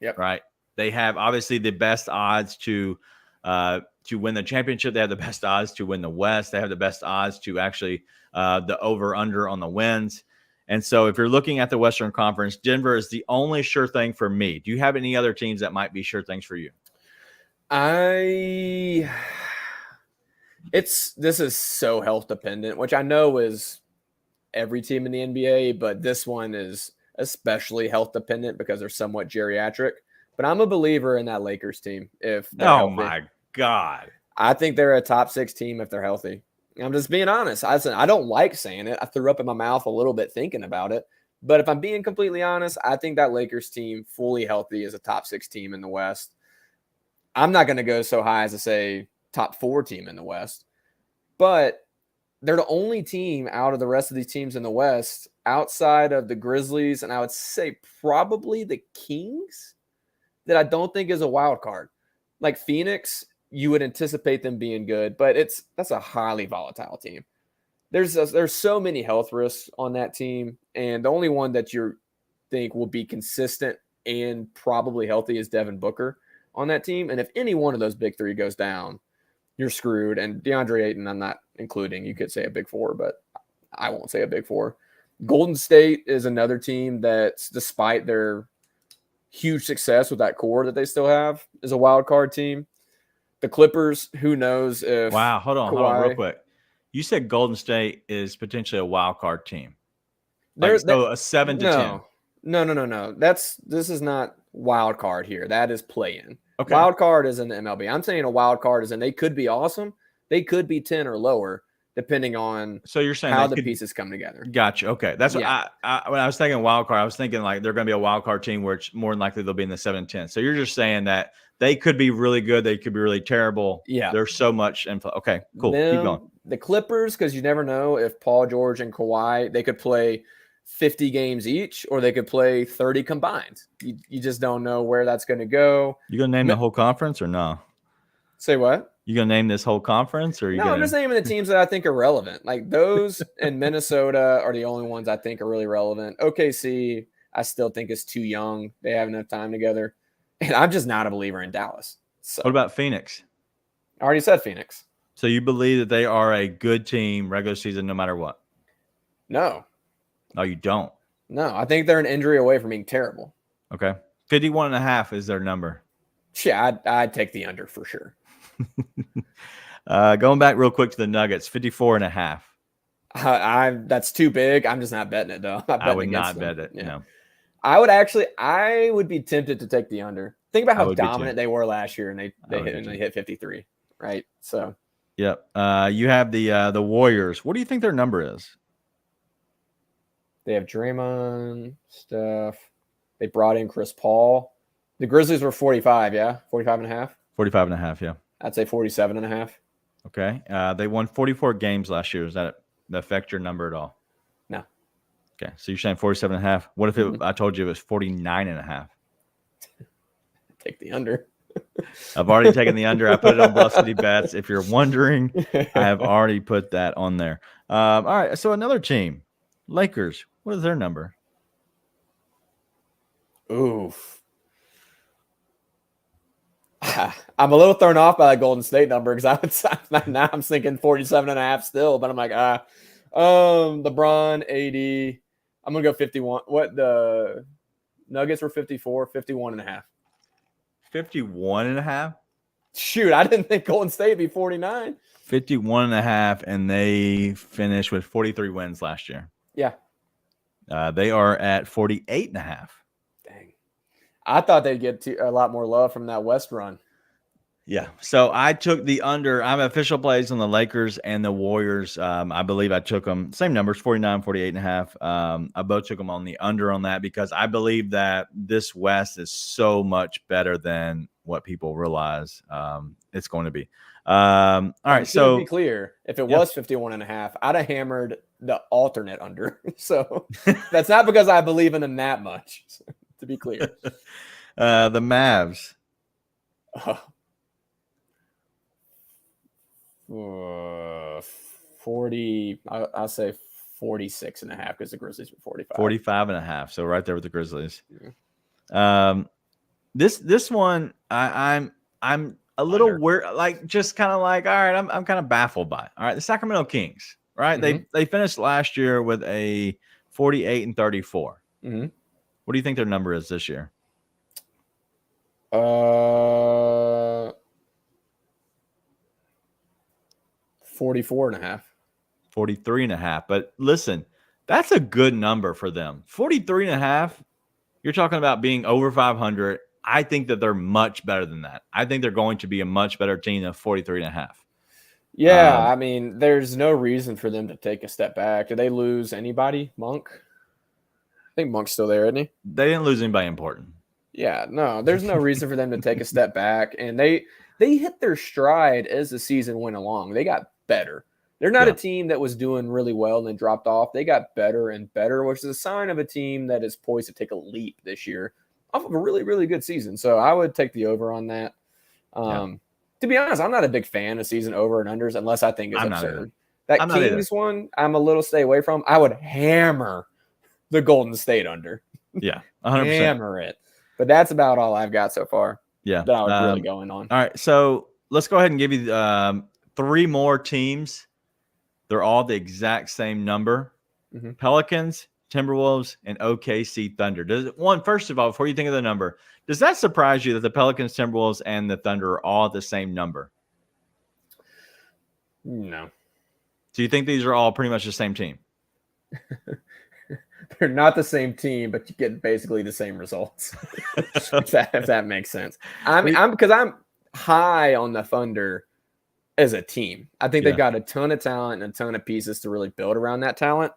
Yep. Right. They have obviously the best odds to win the championship. They have the best odds to win the West. They have the best odds to actually the over/under on the wins. And so if you're looking at the Western Conference, Denver is the only sure thing for me. Do you have any other teams that might be sure things for you? This is so health dependent, which I know is every team in the NBA, but this one is especially health dependent because they're somewhat geriatric. But I'm a believer in that Lakers team. If they're healthy. My God. I think they're a top 6 team if they're healthy. I'm just being honest. I don't like saying it. I threw up in my mouth a little bit thinking about it. But if I'm being completely honest, I think that Lakers team fully healthy is a top 6 team in the West. I'm not going to go so high as to say top 4 team in the West. But they're the only team out of the rest of these teams in the West outside of the Grizzlies and I would say probably the Kings that I don't think is a wild card. Like Phoenix, you would anticipate them being good, but that's a highly volatile team. there's so many health risks on that team, and the only one that you think will be consistent and probably healthy is Devin Booker on that team. And if any one of those big three goes down, you're screwed. And DeAndre Ayton, I'm not including. You could say a big four, but I won't say a big four. Golden State is another team that's, despite their huge success with that core that they still have, is a wild card team. The Clippers, who knows if Wow, hold on real quick. You said Golden State is potentially a wild card team. So a 7 to 10. No. This is not wild card here. That is play in. Okay. Wild card is in the MLB. I'm saying a wild card is in they could be awesome. They could be 10 or lower, depending on so you're saying how the pieces come together. Gotcha. Okay. That's what when I was thinking wild card, I was thinking like they're going to be a wild card team where it's more than likely they'll be in the 7 and 10. So you're just saying that they could be really good. They could be really terrible. Yeah. There's so much info. Okay, cool. Keep going. The Clippers, because you never know if Paul George and Kawhi, they could play 50 games each, or they could play 30 combined. You just don't know where that's going to go. You going to name the whole conference or no? Say what? You going to name this whole conference? Or I'm just naming the teams that I think are relevant. Like those and Minnesota are the only ones I think are really relevant. OKC, I still think is too young. They have enough time together. And I'm just not a believer in Dallas. So. What about Phoenix? I already said Phoenix. So you believe that they are a good team regular season no matter what? No. No, you don't. No, I think they're an injury away from being terrible. Okay. 51.5 is their number. Yeah, I'd take the under for sure. Going back real quick to the Nuggets, 54.5. That's too big. I'm just not betting it, though. I would not bet it. Yeah. No. I would be tempted to take the under. Think about how dominant they were last year, and they hit 53, right? So. Yep. You have the Warriors. What do you think their number is? They have Draymond, Steph. They brought in Chris Paul. The Grizzlies were 45, yeah? 45.5? 45.5, yeah. I'd say 47.5. Okay. They won 44 games last year. Does that affect your number at all? No. Okay. So you're saying 47.5. What if I told you it was 49.5? Take the under. I've already taken the under. I put it on Bluff City Bets. If you're wondering, I have already put that on there. All right. So another team, Lakers. What is their number? Oof. I'm a little thrown off by the Golden State number because now I'm thinking 47.5 still, but I'm like, LeBron, AD. I'm going to go 51. What the Nuggets were 54, 51.5. 51.5? Shoot, I didn't think Golden State would be 49. 51.5, and they finished with 43 wins last year. Yeah. They are at 48.5. Dang. I thought they'd get a lot more love from that West run. Yeah. So I took the under. I'm official plays on the Lakers and the Warriors. I believe I took them same numbers, 49, 48.5. I both took them on the under on that because I believe that this West is so much better than what people realize it's going to be. All right. So to be clear, if it was 51.5, I'd have hammered the alternate under. So that's not because I believe in them that much, to be clear. The Mavs. 40, I'll say 46.5 because the Grizzlies were 45. 45.5. So right there with the Grizzlies. Yeah. This one, I'm a little weird, like just kind of like, all right, I'm kind of baffled by. All right, the Sacramento Kings, right? Mm-hmm. They finished last year with a 48-34. Mm-hmm. What do you think their number is this year? 44.5. 43.5. But listen, that's a good number for them. 43.5. You're talking about being over 500. I think that they're much better than that. I think they're going to be a much better team than 43.5. Yeah, I mean, there's no reason for them to take a step back. Did they lose anybody? Monk? I think Monk's still there, isn't he? They didn't lose anybody important. Yeah, no, there's no reason for them to take a step back. And they hit their stride as the season went along. They got better. They're not a team that was doing really well and then dropped off. They got better and better, which is a sign of a team that is poised to take a leap this year off of a really, really good season. So I would take the over on that. To be honest, I'm not a big fan of season over and unders unless I think it's absurd. That Kings one, I'm a little stay away from. I would hammer the Golden State under. Yeah, 100%. Hammer it. But that's about all I've got so far. Yeah, that I would really going on. All right, so let's go ahead and give you 3 more teams. They're all the exact same number. Mm-hmm. Pelicans, Timberwolves, and OKC Thunder. First of all, before you think of the number, does that surprise you that the Pelicans, Timberwolves, and the Thunder are all the same number? No. Do you think these are all pretty much the same team? They're not the same team, but you get basically the same results. if that makes sense. Because I'm high on the Thunder as a team. I think they've got a ton of talent and a ton of pieces to really build around that talent.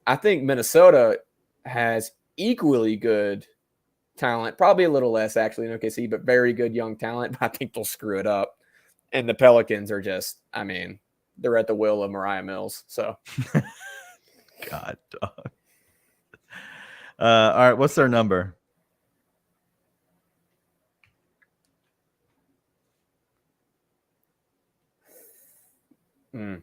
I think Minnesota has equally good talent, probably a little less actually in OKC, but very good young talent. But I think they'll screw it up. And the Pelicans are just, they're at the will of Mariah Mills. So, God, dog. All right, what's their number? Mm.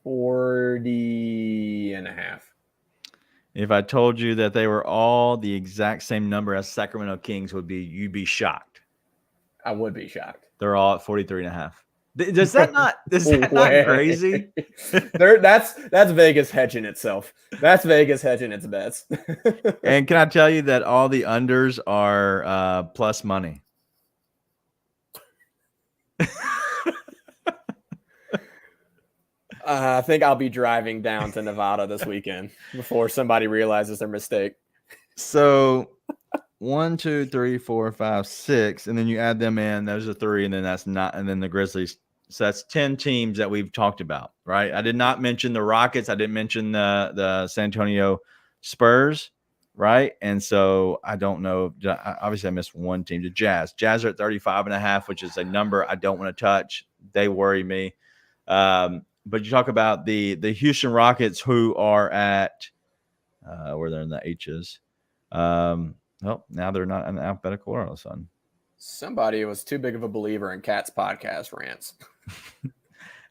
40.5. If I told you that they were all the exact same number as Sacramento Kings, you'd be shocked. I would be shocked. They're all at 43.5. Is that not crazy? that's Vegas hedging itself. That's Vegas hedging its bets. And can I tell you that all the unders are plus money? I think I'll be driving down to Nevada this weekend before somebody realizes their mistake. So 1, 2, 3, 4, 5, 6, and then you add them in. Those are 3, and then and then the Grizzlies. So that's 10 teams that we've talked about, right? I did not mention the Rockets. I didn't mention the San Antonio Spurs, right? And so I don't know. Obviously, I missed one team, the Jazz. Jazz are at 35.5, which is a number I don't want to touch. They worry me. But you talk about the Houston Rockets, who are at where they're in the H's. Now they're not in alphabetical order all of a sudden. Somebody was too big of a believer in Cat's podcast rants.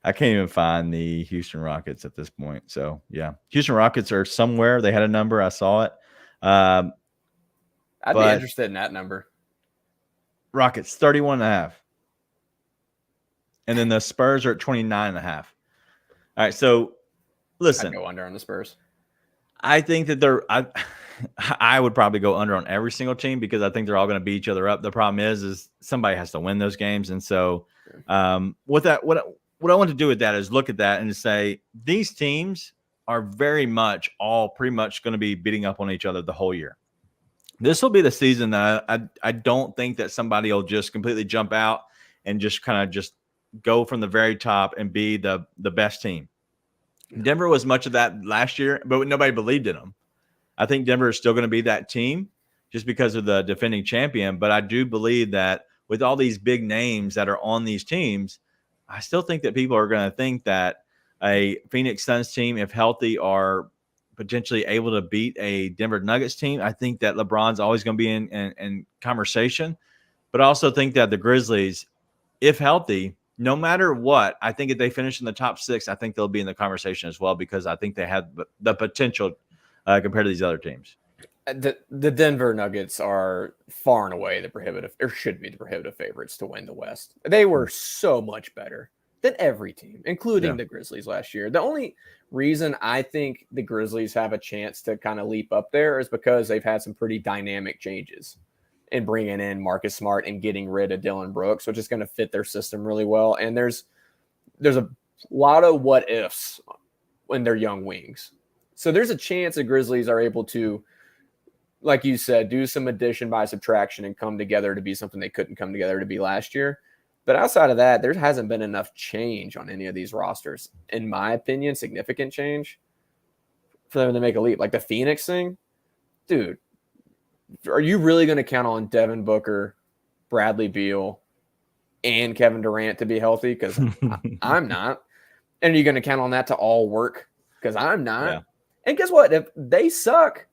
I can't even find the Houston Rockets at this point. So, yeah. Houston Rockets are somewhere. They had a number. I saw it. I'd be interested in that number. Rockets, 31.5. And then the Spurs are at 29.5. All right, so listen. I'd go under on the Spurs. I think that I would probably go under on every single team because I think they're all going to beat each other up. The problem is somebody has to win those games. And so with that, what I want to do with that is look at that and say these teams are very much all pretty much going to be beating up on each other the whole year. This will be the season that I don't think that somebody will just completely jump out and just kind of just go from the very top and be the best team. Denver was much of that last year, but nobody believed in them. I think Denver is still going to be that team just because of the defending champion. But I do believe that with all these big names that are on these teams, I still think that people are going to think that a Phoenix Suns team, if healthy, are potentially able to beat a Denver Nuggets team. I think that LeBron's always going to be in conversation. But I also think that the Grizzlies, if healthy, no matter what, I think if they finish in the top 6, I think they'll be in the conversation as well because I think they have the potential compared to these other teams. The Denver Nuggets are far and away the prohibitive, or should be the prohibitive favorites to win the West. They were so much better than every team, including the Grizzlies last year. The only reason I think the Grizzlies have a chance to kind of leap up there is because they've had some pretty dynamic changes in bringing in Marcus Smart and getting rid of Dylan Brooks, which is going to fit their system really well. And there's a lot of what ifs when they're young wings. So there's a chance the Grizzlies are able to, like you said, do some addition by subtraction and come together to be something they couldn't come together to be last year. But outside of that, there hasn't been enough change on any of these rosters, in my opinion, significant change for them to make a leap. Like the Phoenix thing, dude, are you really going to count on Devin Booker, Bradley Beal, and Kevin Durant to be healthy? Because I'm not. And are you going to count on that to all work? Because I'm not. Yeah. And guess what? If they suck,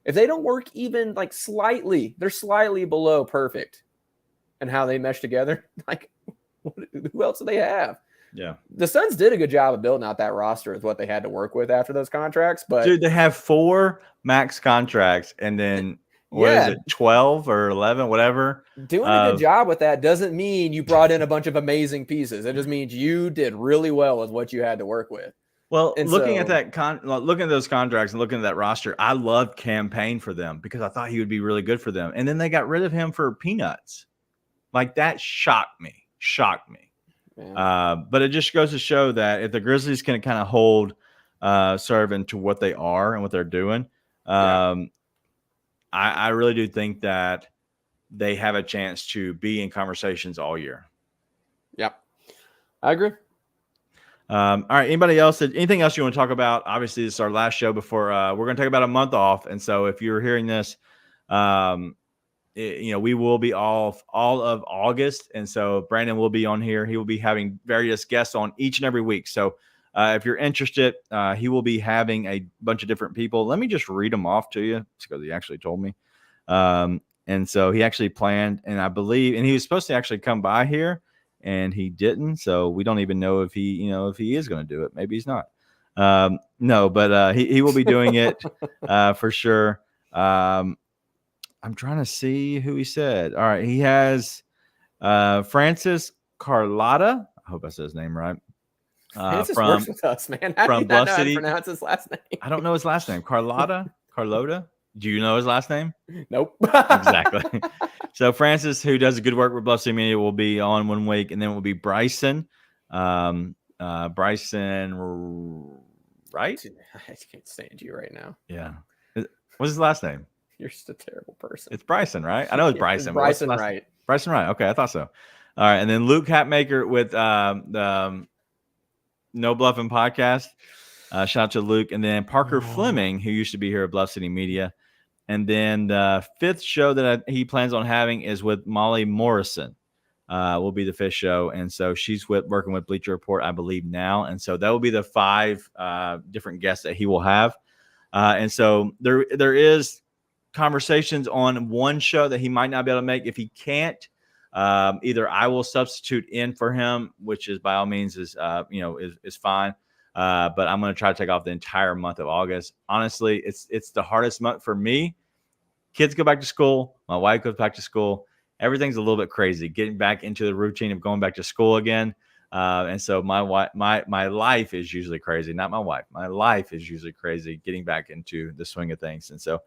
if they don't work even like slightly, they're slightly below perfect and how they mesh together. Like, who else do they have? Yeah. The Suns did a good job of building out that roster with what they had to work with after those contracts. But dude, they have 4 max contracts and then what is it, 12 or 11, whatever. Doing a good job with that doesn't mean you brought in a bunch of amazing pieces. It just means you did really well with what you had to work with. Well, looking at those contracts and looking at that roster, I loved campaign for them because I thought he would be really good for them. And then they got rid of him for peanuts. Like that shocked me. But it just goes to show that if the Grizzlies can kind of hold Servant to what they are and what they're doing, I really do think that they have a chance to be in conversations all year. Yep. I agree. All right. Anybody else? Anything else you want to talk about? Obviously, this is our last show before we're going to take about a month off. And so if you're hearing this, we will be off all of August. And so Brandon will be on here. He will be having various guests on each and every week. So if you're interested, he will be having a bunch of different people. Let me just read them off to you because he actually told me. And so he actually planned, and I believe, and he was supposed to actually come by here and he didn't. So we don't even know if he is going to do it. Maybe he's not. No, but he will be doing it for sure. I'm trying to see who he said. All right. He has Francis Carlotta. I hope I said his name right. Francis works with us, man. How from do you not Bluff know how to City. pronounce his last name? I don't know his last name. Carlotta. Do you know his last name? Nope. Exactly. So Francis, who does good work with Bluff City Media, will be on one week, and then it will be Bryson. Bryson, right? Dude, I can't stand you right now. Yeah. What's his last name? You're just a terrible person. It's Bryson, right? I know it's Bryson. It's Bryson Wright. Bryson Wright. Okay, I thought so. All right, and then Luke Hatmaker with the No Bluffing podcast. Shout out to Luke, and then Parker Fleming, who used to be here at Bluff City Media. And then the 5th show that he plans on having is with Molly Morrison. Will be the 5th show, and so she's working with Bleacher Report, I believe now, and so that will be the 5 different guests that he will have. And so there is conversations on one show that he might not be able to make. If he can't, either I will substitute in for him, which is by all means is fine. But I'm going to try to take off the entire month of August. Honestly, it's the hardest month for me. Kids go back to school. My wife goes back to school. Everything's a little bit crazy, getting back into the routine of going back to school again. And so my life is usually crazy. Not my wife. My life is usually crazy getting back into the swing of things. And so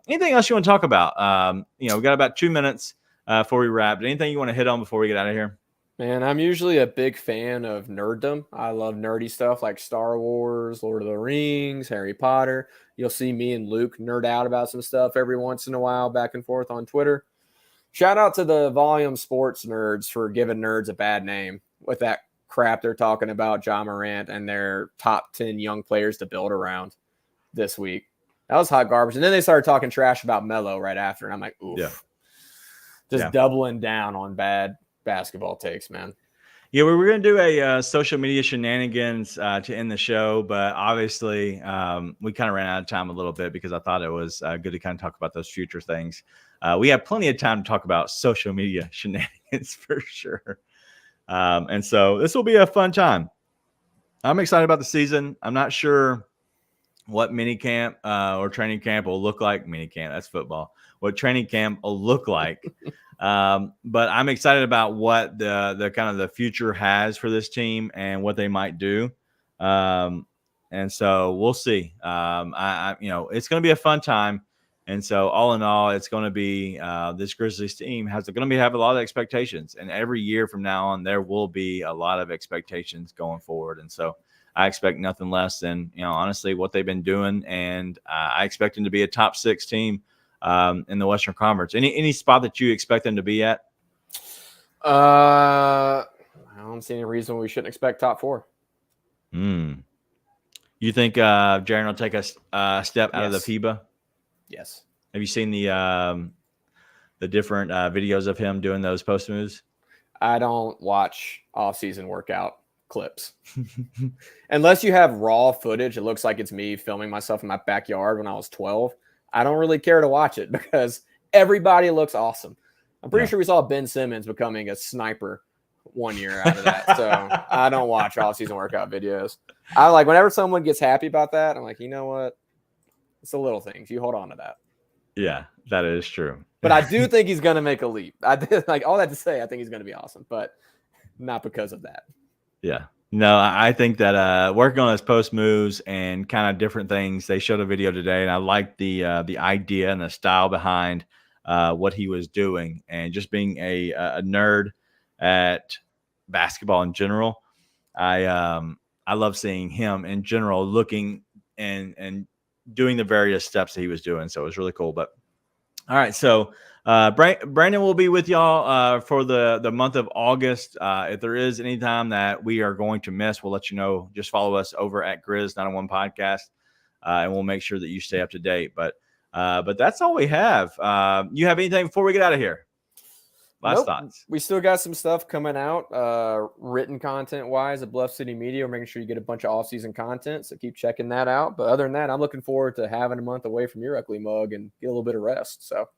anything else you want to talk about? We got about 2 minutes before we wrap. Anything you want to hit on before we get out of here? Man, I'm usually a big fan of nerddom. I love nerdy stuff like Star Wars, Lord of the Rings, Harry Potter. You'll see me and Luke nerd out about some stuff every once in a while back and forth on Twitter. Shout out to the Volume Sports nerds for giving nerds a bad name with that crap they're talking about Ja Morant and their top 10 young players to build around this week. That was hot garbage. And then they started talking trash about Melo right after. And I'm like, oof. Yeah. Just doubling down on bad basketball takes, man. Yeah, we were going to do a social media shenanigans to end the show, but obviously we kind of ran out of time a little bit because I thought it was good to kind of talk about those future things. We have plenty of time to talk about social media shenanigans for sure. And so this will be a fun time. I'm excited about the season. I'm not sure what mini camp or training camp will look like. Mini camp, that's football. What training camp will look like. But I'm excited about what the kind of the future has for this team and what they might do. And so we'll see. It's going to be a fun time. And so all in all, it's going to be this Grizzlies team have a lot of expectations. And every year from now on, there will be a lot of expectations going forward. And so I expect nothing less than, honestly, what they've been doing. And I expect them to be a top 6 team in the Western Conference. Any spot that you expect them to be at? I don't see any reason we shouldn't expect top 4. You think Jaren will take a step out of the FIBA? Yes. Have you seen the different videos of him doing those post moves? I don't watch off-season workout clips. Unless you have raw footage, it looks like it's me filming myself in my backyard when I was 12. I don't really care to watch it because everybody looks awesome. I'm pretty sure we saw Ben Simmons becoming a sniper 1 year out of that. So I don't watch off-season workout videos. I like whenever someone gets happy about that, I'm like, you know what? It's the little things. You hold on to that. Yeah, that is true. But I do think he's going to make a leap. I did like all that to say, I think he's going to be awesome, but not because of that. Yeah. No, I think that working on his post moves and kind of different things. They showed a video today, and I liked the idea and the style behind what he was doing, and just being a nerd at basketball in general. I love seeing him in general looking and doing the various steps that he was doing. So it was really cool. But all right, so Brandon will be with y'all for the month of August. If there is any time that we are going to miss, we'll let you know. Just follow us over at Grizz 901 Podcast, and we'll make sure that you stay up to date. But that's all we have. You have anything before we get out of here? Last thoughts. We still got some stuff coming out, written content wise at Bluff City Media. We're making sure you get a bunch of off-season content, so keep checking that out. But other than that, I'm looking forward to having a month away from your ugly mug and get a little bit of rest. So,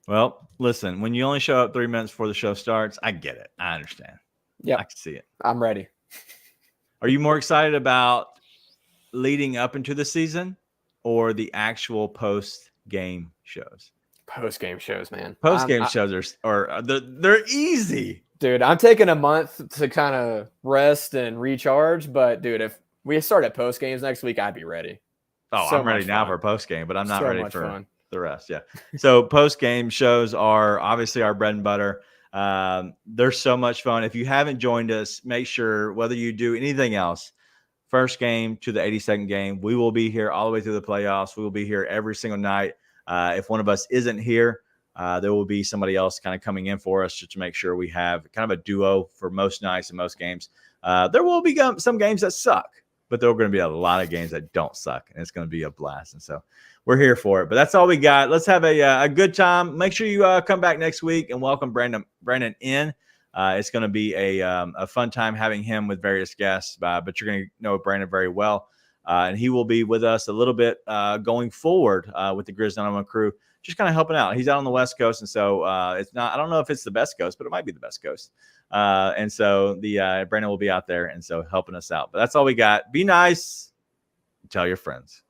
well, listen, when you only show up 3 minutes before the show starts, I get it. I understand. Yeah, I can see it. I'm ready. Are you more excited about leading up into the season or the actual post-game shows? Post-game shows, man. Post-game shows they're easy. Dude, I'm taking a month to kind of rest and recharge. But, dude, if we start at post-games next week, I'd be ready. Oh, I'm ready now for post-game, but I'm not ready for fun. The rest. Yeah. So post-game shows are obviously our bread and butter. They're so much fun. If you haven't joined us, make sure whether you do anything else, first game to the 82nd game, we will be here all the way through the playoffs. We will be here every single night. If one of us isn't here, there will be somebody else kind of coming in for us just to make sure we have kind of a duo for most nights and most games. There will be some games that suck, but there are going to be a lot of games that don't suck, and it's going to be a blast. And so we're here for it. But that's all we got. Let's have a good time. Make sure you come back next week and welcome Brandon in. It's going to be a fun time having him with various guests, but you're going to know Brandon very well. And he will be with us a little bit going forward with the Grizz 901 crew, just kind of helping out. He's out on the West Coast, and so it's not. I don't know if it's the best coast, but it might be the best coast. And so Brandon will be out there, and so helping us out. But that's all we got. Be nice. Tell your friends.